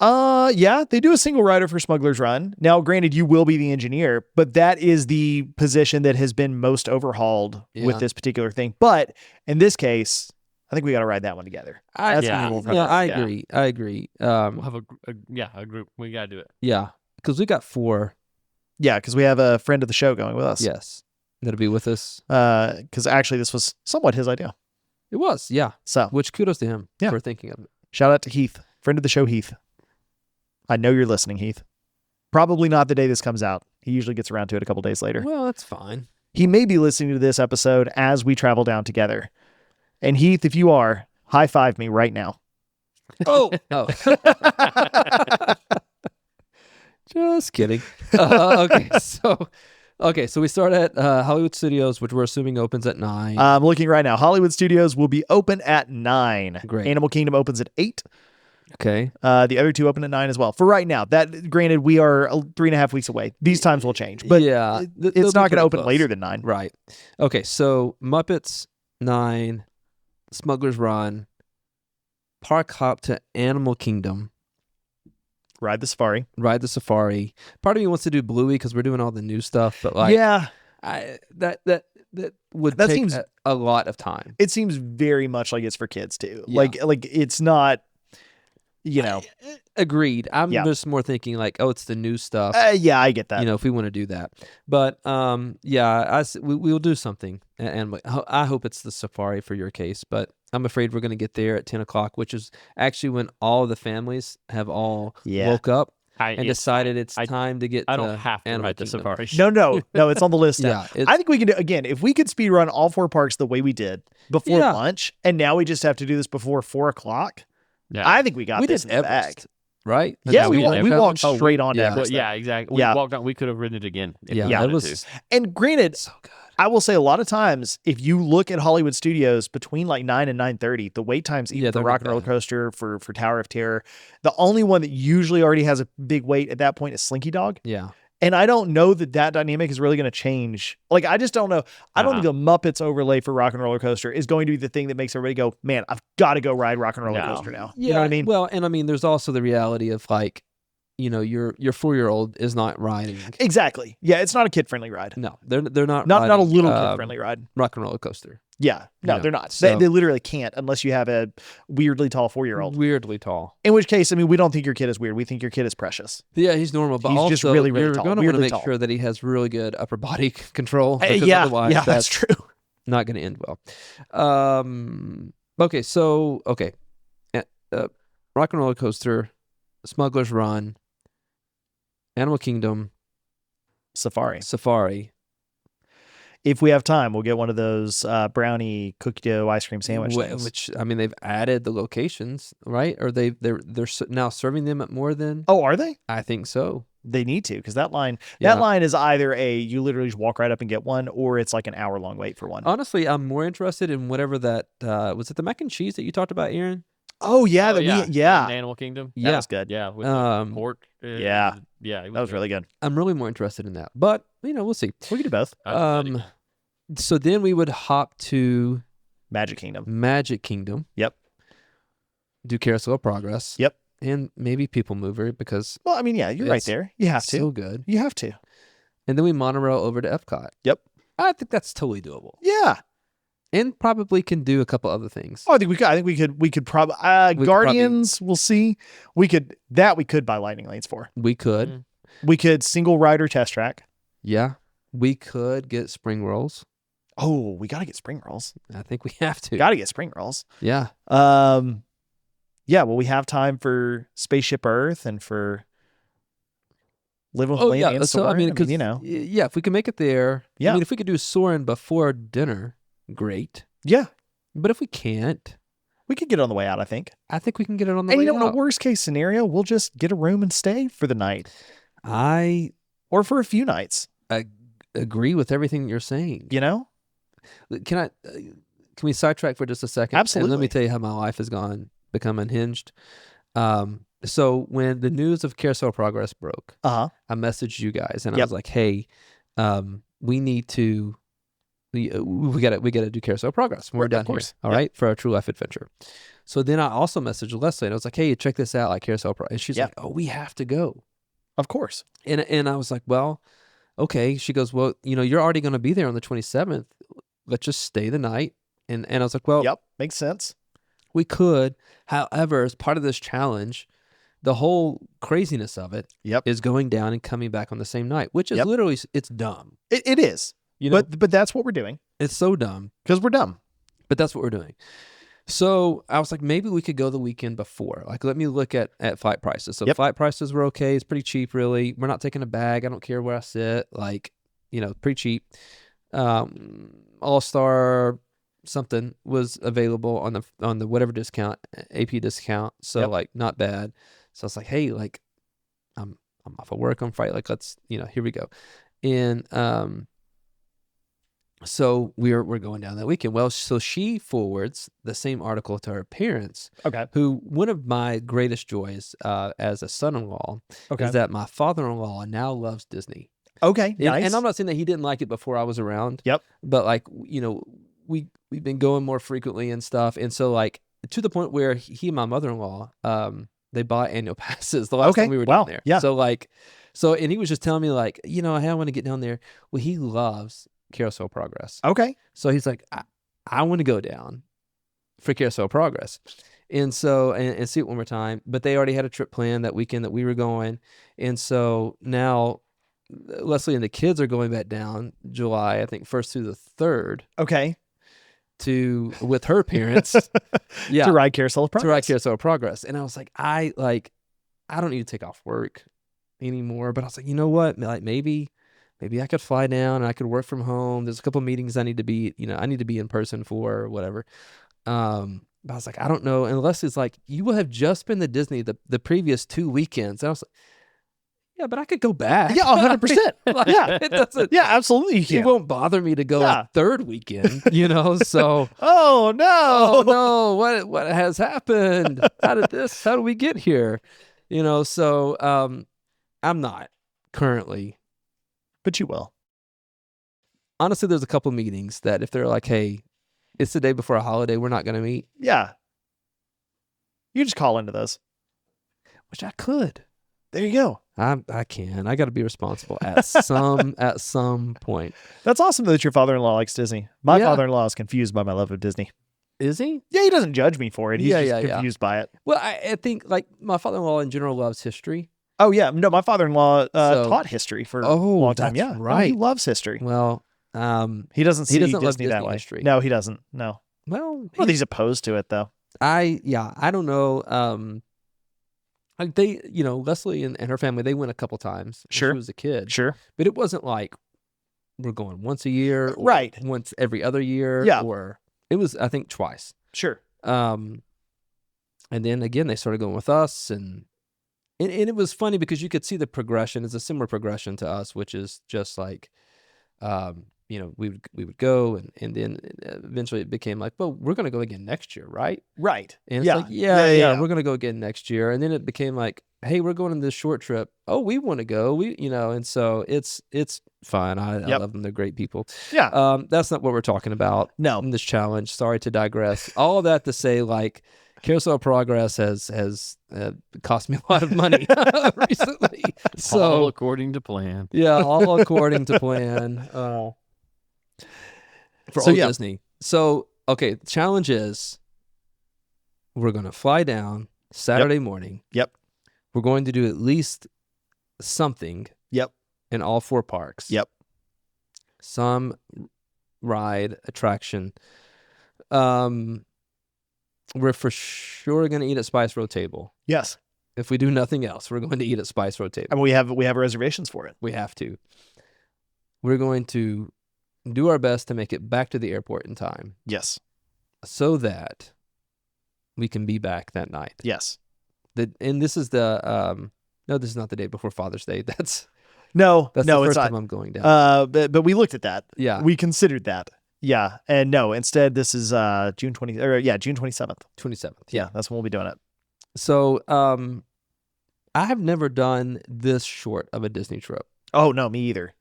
Yeah, they do a single rider for Smuggler's Run. Now, granted, you will be the engineer, but that is the position that has been most overhauled with Yeah. this particular thing. But in this case, I think we got to ride that one together. That's yeah. gonna be a little Yeah, tougher. I Yeah. agree. I agree. We'll have a group. We gotta do it. Yeah, because we got 4. Yeah, because we have a friend of the show going with us. Yes, that'll be with us. Because actually, this was somewhat his idea. It was, yeah. So Which kudos to him Yeah. for thinking of it. shout out to Heath, friend of the show, Heath. I know you're listening, Heath. Probably not the day this comes out. He usually gets around to it a couple days later. Well, that's fine. He may be listening to this episode as we travel down together. And Heath, if you are, high five me right now. Oh, just kidding. Okay, so we start at Hollywood Studios, which we're assuming opens at 9. I'm looking right now. Hollywood Studios will be open at 9. Great. Animal Kingdom opens at 8. Okay, The other two open at 9 as well. For right now, that granted, we are 3.5 weeks away. These times will change, but yeah, they'll it's be not going pretty to open close. later than 9. Right. Okay, so Muppets 9, Smuggler's Run, Park Hop to Animal Kingdom, Ride the safari. Ride the Safari. Part of me wants to do Bluey because we're doing all the new stuff, but like, Yeah, that would That take seems- a lot of time. it seems very much like it's for kids too. Yeah. Like it's not, Agreed. I'm Yeah. just more thinking like, oh, it's the new stuff. yeah, I get that. You know, if we want to do that, but yeah, we'll do something, and I hope it's the safari for your case. But I'm afraid we're going to get there at 10 o'clock, which is actually when all the families have all Yeah. woke up and It's decided it's I- time to get. I to don't have to Animal ride the Kingdom. safari. No, it's on the list now. Yeah, I think we can do, again, if we could speed run all 4 parks the way we did before Yeah. lunch, and now we just have to do this before 4 o'clock. Yeah. I think we got we this did in the bag. Everest, right? Yeah, we we, did we Everest. walked Oh, straight on to yeah. Everest. Yeah, exactly. Yeah. We walked on. We could have ridden it again. If Yeah, we it wanted was to. And granted, so good. I will say a lot of times, if you look at Hollywood Studios between like 9 and 9:30, the wait times even Yeah, for they're Rock not and Roller bad. Coaster, for Tower of Terror, the only one that usually already has a big wait at that point is Slinky Dog. Yeah, And I don't know that dynamic is really going to change. Like, I just don't know. I don't think the Muppets overlay for Rock and Roller Coaster is going to be the thing that makes everybody go, man, I've got to go ride Rock and Roller No. Coaster now. yeah. You know what I mean? Well, and I mean, there's also the reality of like, you know, your 4-year-old is not riding. Exactly. Yeah, it's not a kid-friendly ride. No, they're not Not a riding, little kid-friendly ride. Rock and Roller Coaster. Yeah. No, know, they're not. so- They literally can't unless you have a weirdly tall 4-year-old. Weirdly tall. In which case, I mean, we don't think your kid is weird. We think your kid is precious. Yeah, he's normal, but He's also just really, really you're tall, going to want to weirdly make tall. sure that he has really good upper body control. Because Yeah, otherwise that's that's true. not going to end well. Okay, so Rock and Roller Coaster, Smuggler's Run, Animal Kingdom, Safari. Safari. If we have time, we'll get one of those brownie cookie dough ice cream sandwich things. Which I mean, they've added the locations, right? Or they're now serving them at more than. Oh, are they? I think so. They need to, because that line Yeah. is either you literally just walk right up and get one, or it's like an hour-long wait for one. Honestly, I'm more interested in whatever that was. It the mac and cheese that you talked about, Aaron? Oh yeah, Oh, that in Animal Kingdom. that Yeah. was good. Yeah, with the pork. yeah. Yeah, That was really good. I'm really more interested in that, but we'll see. We can do both. So then we would hop to Magic Kingdom. Magic Kingdom. Yep. Do Carousel of Progress. Yep. And maybe People Mover because Well, I mean, yeah, you're right It's there. You have to. so good. You have to. And then we monorail over to Epcot. Yep. I think that's totally doable, Yeah. and probably can do a couple other things. Oh, I think we could. We could probably Guardians. We'll see. We could buy lightning lanes for. We could, Mm. We could single rider test track. yeah. We could get spring rolls. Oh, we got to get spring rolls. I think we have to. Got to get spring rolls. Yeah. Yeah. Well, we have time for Spaceship Earth and for Living with Oh Lane yeah. and So I Soarin'. mean, because you know. yeah, if we can make it there, Yeah. I mean, if we could do Soarin' before dinner, great. Yeah. But if we can't, We could get it on the way out, I think. I think we can get it on the And way you know, in a out. worst case scenario, we'll just get a room and stay for the night I or for a few nights. agree with everything you're saying. You know? Can we sidetrack for just a second? And let Absolutely. me tell you how my life has become unhinged. So when the news of Carousel of Progress broke, Uh-huh. I messaged you guys and I Yep. was like, "Hey, we need to we gotta do Carousel of Progress when we're Right, done of course. here, all Yep. right, for our true life adventure." So then I also messaged Leslie and I was like, "Hey, check this out, like Carousel of Progress." And she's Yeah. like, "Oh, we have to go." Of course. And I was like, "Well, okay." She goes, "Well, you're already going to be there on the 27th. Let's just stay the night." And I was like, "Well, Yep. Makes sense. we could. However, as part of this challenge, the whole craziness of it Yep. is going down and coming back on the same night, which is Yep. literally, it's dumb. It is. But that's what we're doing It's so dumb, because we're dumb. but that's what we're doing. So I was like, maybe we could go the weekend before. Like, let me look at flight prices. So Yep. flight prices were okay. It's pretty cheap, really. We're not taking a bag. I don't care where I sit. Like, pretty cheap. All-Star something was available on the whatever discount, AP discount. So Yep. like, not bad. So I was like, hey, like, I'm off of work on Friday. Like, let's, here we go. And so we're going down that weekend. Well, so she forwards the same article to her parents, Okay. who one of my greatest joys as a son-in-law Okay. is that my father-in-law now loves Disney. Okay. And, Nice. and I'm not saying that he didn't like it before I was around. Yep. But like, we've been going more frequently and stuff. And so like to the point where he and my mother-in-law, they bought annual passes the last Okay. time we were Wow. down there. Yeah. And he was just telling me like, hey, I want to get down there. Well, he loves Carousel of Progress. Okay. So he's like, I want to go down for Carousel of Progress. And so, and see it one more time. But they already had a trip planned that weekend that we were going. And so now Leslie and the kids are going back down July, I think 1st through the 3rd Okay. with her parents. Yeah. To ride Carousel of Progress. To ride Carousel of Progress. And I was like, I don't need to take off work anymore. But I was like, you know what? Like maybe I could fly down and I could work from home. There's a couple meetings I need to be in person for or whatever. But I was like, I don't know. And Leslie's like, you will have just been to Disney the previous 2 weekends. And I was like, yeah, but I could go back. Yeah, 100%. Like, Yeah. it doesn't. Yeah, absolutely. You It can. won't bother me to go a third weekend, So, Oh no. oh no, what has happened? How did we get here? So I'm not currently. But you will. Honestly, there's a couple meetings that if they're like, hey, it's the day before a holiday, we're not going to meet. Yeah. You just call into those. Which I could. There you go. I can. I got to be responsible at some point. That's awesome that your father-in-law likes Disney. My Yeah. father-in-law is confused by my love of Disney. Is he? Yeah, he doesn't judge me for it. He's Yeah, just yeah. confused by it. Well, I think like my father-in-law in general loves history. Oh yeah, no, my father-in-law So- taught history for a long time. that's Yeah, No, right. he loves history. Well, He doesn't see doesn't love Disney that Disney way. history. No, he doesn't. No. well, Well, he's opposed to it though. I don't know. Like they, Leslie and her family, they went a couple times when Sure. she was a kid. Sure. But it wasn't like we're going once a year, or Right. once every other year, Yeah. or it was, I think, twice. Sure. And then again, they started going with us, and it was funny because you could see the progression. It's a similar progression to us, which is just like, we would go, and then eventually it became like, well, we're going to go again next year, right? Right. And it's Yeah. like, yeah, Yeah. we're going to go again next year. And then it became like, hey, we're going on this short trip. Oh, we want to go. And so it's fine. I Yep. love them. They're great people. Yeah. That's not what we're talking about No. in this challenge. Sorry to digress. All of that to say, like, Carousel of Progress has cost me a lot of money recently. All So according to plan. yeah, all according to plan. For So, old yeah. Disney. So, okay, the challenge is we're going to fly down Saturday morning. Yep. We're going to do at least something Yep. in all 4 parks. Yep. Some ride, attraction. We're for sure going to eat at Spice Road Table. Yes. If we do nothing else, we're going to eat at Spice Road Table. And we have reservations for it. We have to. We're going to do our best to make it back to the airport in time Yes. so that we can be back that night. Yes. And this is the no, this is not the day before Father's Day. That's No, the it's first not. time I'm going down. But we looked at that. Yeah. We considered that. Yeah. And no, instead this is June 27th. 27th. Yeah, that's when we'll be doing it. So I have never done this short of a Disney trip. Oh no, me either.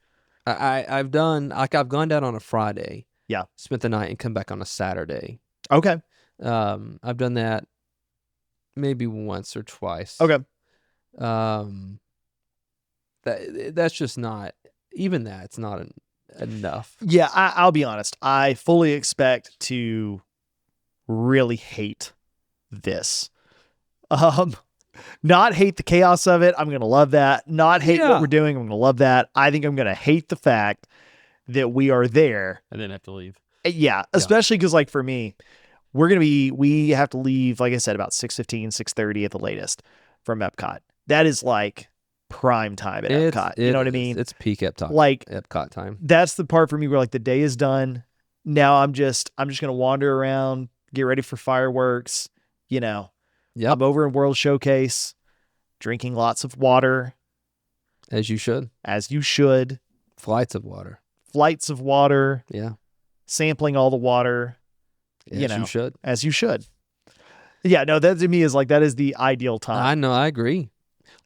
I've gone down on a Friday. Yeah. Spent the night and come back on a Saturday. Okay. I've done that maybe once or twice. Okay. That's just not, even that's not enough. Yeah, I'll be honest. I fully expect to really hate this. Not hate the chaos of it. I'm going to love that. Not hate what we're doing. I'm going to love that. I think I'm going to hate the fact that we are there. And then have to leave. Yeah, especially because like for me, we have to leave, like I said, about 6:15, 6:30 at the latest from Epcot. That is like prime time at Epcot. You know what I mean? It's peak Epcot. Like Epcot time. That's the part for me where like the day is done. Now I'm just gonna wander around, get ready for fireworks. You know, Yep. I'm over in World Showcase, drinking lots of water, As you should. as you should. Flights of water. Flights of water, Yeah. sampling all the water, As You know. you should. as you should. Yeah, no, that to me is like that is the ideal time. I know. I agree.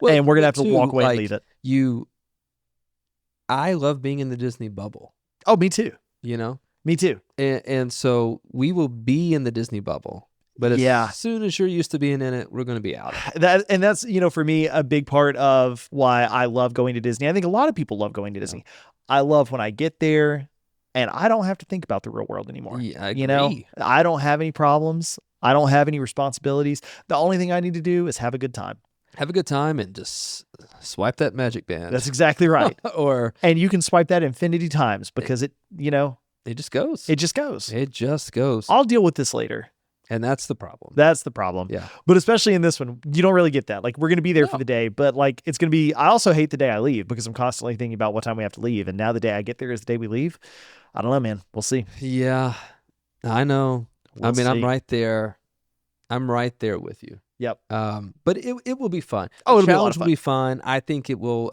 And we're gonna have but to too, walk away and like, leave it. I love being in the Disney bubble. Oh, me too. You know, Me too. and so we will be in the Disney bubble. But as soon as you're used to being in it, we're going to be out of it. That's for me a big part of why I love going to Disney. I think a lot of people love going to Disney. I love when I get there and I don't have to think about the real world anymore. Yeah, I You know, agree. I don't have any problems. I don't have any responsibilities. The only thing I need to do is have a good time. Have a good time and just swipe that magic band. That's exactly right. Or And you can swipe that infinity times because it it just goes. just goes. It just goes. I'll deal with this later. And that's the problem. That's the problem. Yeah. But especially in this one, you don't really get that. Like, we're going to be there for No. the day, but like, it's going to be, I also hate the day I leave because I'm constantly thinking about what time we have to leave. And now the day I get there is the day we leave. I don't know, man. We'll see. Yeah. I know. We'll I'm see. right there. I'm right there with you. Yep. But it will be fun. Oh, The it'll be a lot challenge of will be fun. I think it will.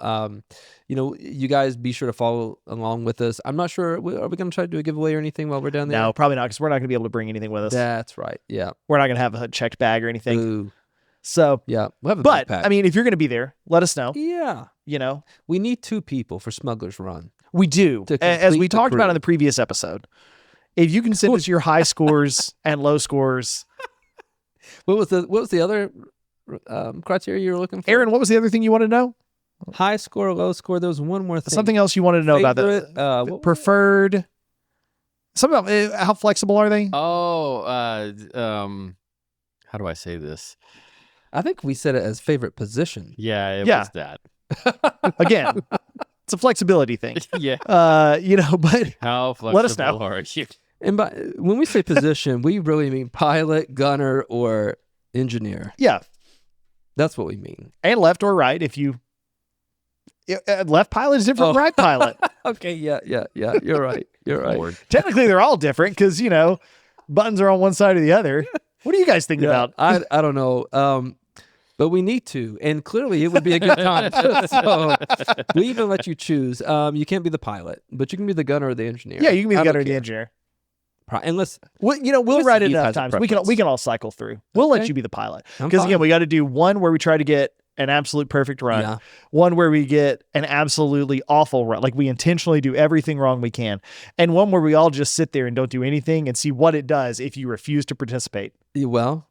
You guys be sure to follow along with us. I'm not sure. Are we going to try to do a giveaway or anything while we're down there? No, probably not because we're not going to be able to bring anything with us. That's right. Yeah. We're not going to have a checked bag or anything. Ooh. So, Yeah. We'll have a but backpack. I mean, if you're going to be there, let us know. Yeah. You know, We need 2 people for Smuggler's Run. we do. To As complete we the talked about crew. in the previous episode, if you can send us your high scores and low scores. What was the other criteria you were looking for? Aaron, what was the other thing you wanted to know? High score, low score. There was one more thing. Something else you wanted to know about Favorite, that? what was it? Preferred. Something about how flexible are they? Oh, how do I say this? I think we said it as favorite position. Yeah, it Yeah. was that. Again, it's a flexibility thing. Yeah. But How flexible Let us know. are you? And when we say position, we really mean pilot, gunner, or engineer. yeah, That's what we mean. and left or right. If you left pilot is different from right pilot. Okay, yeah. You're right. You're right. Lord. Technically, they're all different because buttons are on one side or the other. What do you guys think Yeah, about? I don't know. But we need to, and clearly it would be a good time. So we even let you choose. You can't be the pilot, but you can be the gunner or the engineer. Yeah, you can be the I don't gunner or the care. engineer. Unless We'll Mr. write it Heath enough has a times. preference. We can all cycle through. We'll let Okay. you be the pilot I'm because fine. again, we got to do one where we try to get an absolute perfect run. Yeah. One where we get an absolutely awful run, like we intentionally do everything wrong we can, and one where we all just sit there and don't do anything and see what it does if you refuse to participate. Well,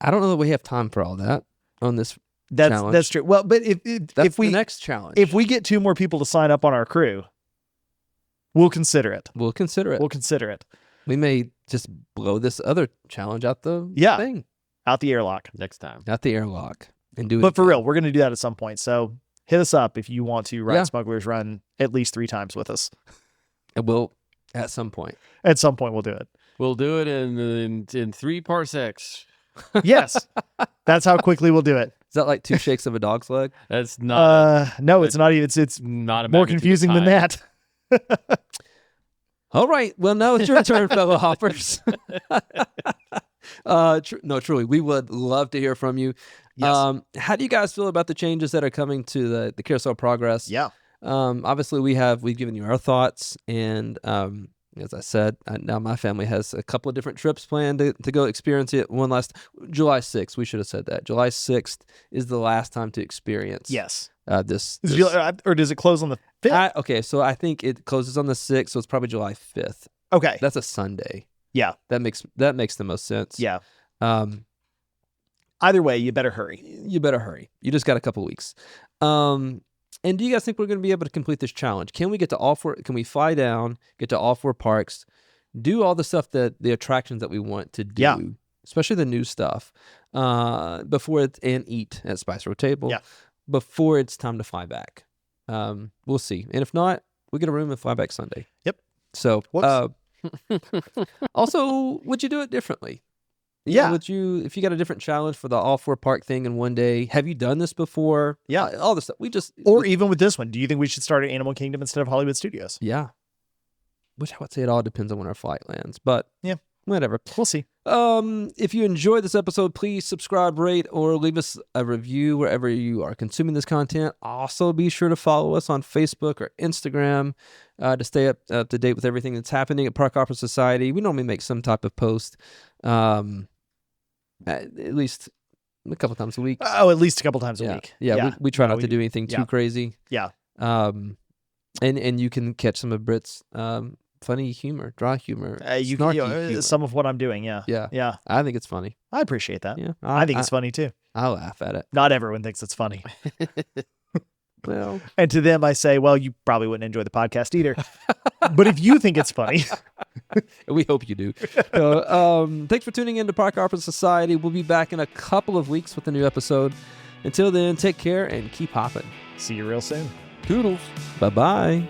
I don't know that we have time for all that on this. Challenge. That's true. Well, but That's if we the next challenge. if we get 2 more people to sign up on our crew, we'll consider it. we'll consider it. We'll consider it. We may just blow this other challenge out the Yeah. thing, Out the airlock. Next time. out the airlock, and do it. But for again. real, we're going to do that at some point. So hit us up if you want to ride Yeah. Smuggler's Run at least 3 times with us. And we'll at some point. At some point, we'll do it. We'll do it in 3 parsecs. Yes. That's how quickly we'll do it. Is that like 2 shakes of a dog's leg? That's not No, it's not even. It's not a more magnitude of confusing than time. that. All right. Well, now it's your turn, fellow hoppers. No, truly, we would love to hear from you. Yes. How do you guys feel about the changes that are coming to the Carousel of Progress? Yeah. Obviously, we've given you our thoughts, and as I said, now my family has a couple of different trips planned to go experience it. One last July 6th. We should have said that. July 6th is the last time to experience. Yes. This Or does it close on the 5th? Okay, so I think it closes on the 6th, so it's probably July 5th. Okay. That's a Sunday. Yeah. That makes the most sense. Yeah. Um, Either way, you better hurry. you better hurry. You just got a couple weeks. And do you guys think we're going to be able to complete this challenge? Can we get to all four? Can we fly down, get to all four parks, do all the stuff that the attractions that we want to do, Yeah. especially the new stuff, before and eat at Spice Road Table, Yeah. before it's time to fly back? We'll see. And if not, we get a room and fly back Sunday. Yep. So, Whoops. also, would you do it differently? Yeah. Would you, if you got a different challenge for the all four park thing in one day? Have you done this before? Yeah. All this stuff. Or even with this one, do you think we should start at Animal Kingdom instead of Hollywood Studios? Yeah. Which I would say it all depends on when our flight lands, but Yeah. whatever. We'll see. If you enjoyed this episode, please subscribe, rate, or leave us a review wherever you are consuming this content. Also, be sure to follow us on Facebook or Instagram to stay up to date with everything that's happening at Park Opera Society. We normally make some type of post, at least a couple times a week. Oh, at least a couple times a Yeah. week. Yeah, we try No, not to do anything too yeah. crazy. Yeah. And you can catch some of Britt's funny humor, dry humor, snarky humor. Some of what I'm doing. Yeah. Yeah. Yeah. I think it's funny. I appreciate that. Yeah, I think it's funny too. I laugh at it. Not everyone thinks it's funny. Well, And to them, I say, well, you probably wouldn't enjoy the podcast either. But if you think it's funny, we hope you do. So, thanks for tuning in to Park Opera Society. We'll be back in a couple of weeks with a new episode. Until then, take care and keep hopping. see you real soon. Toodles. Bye-bye.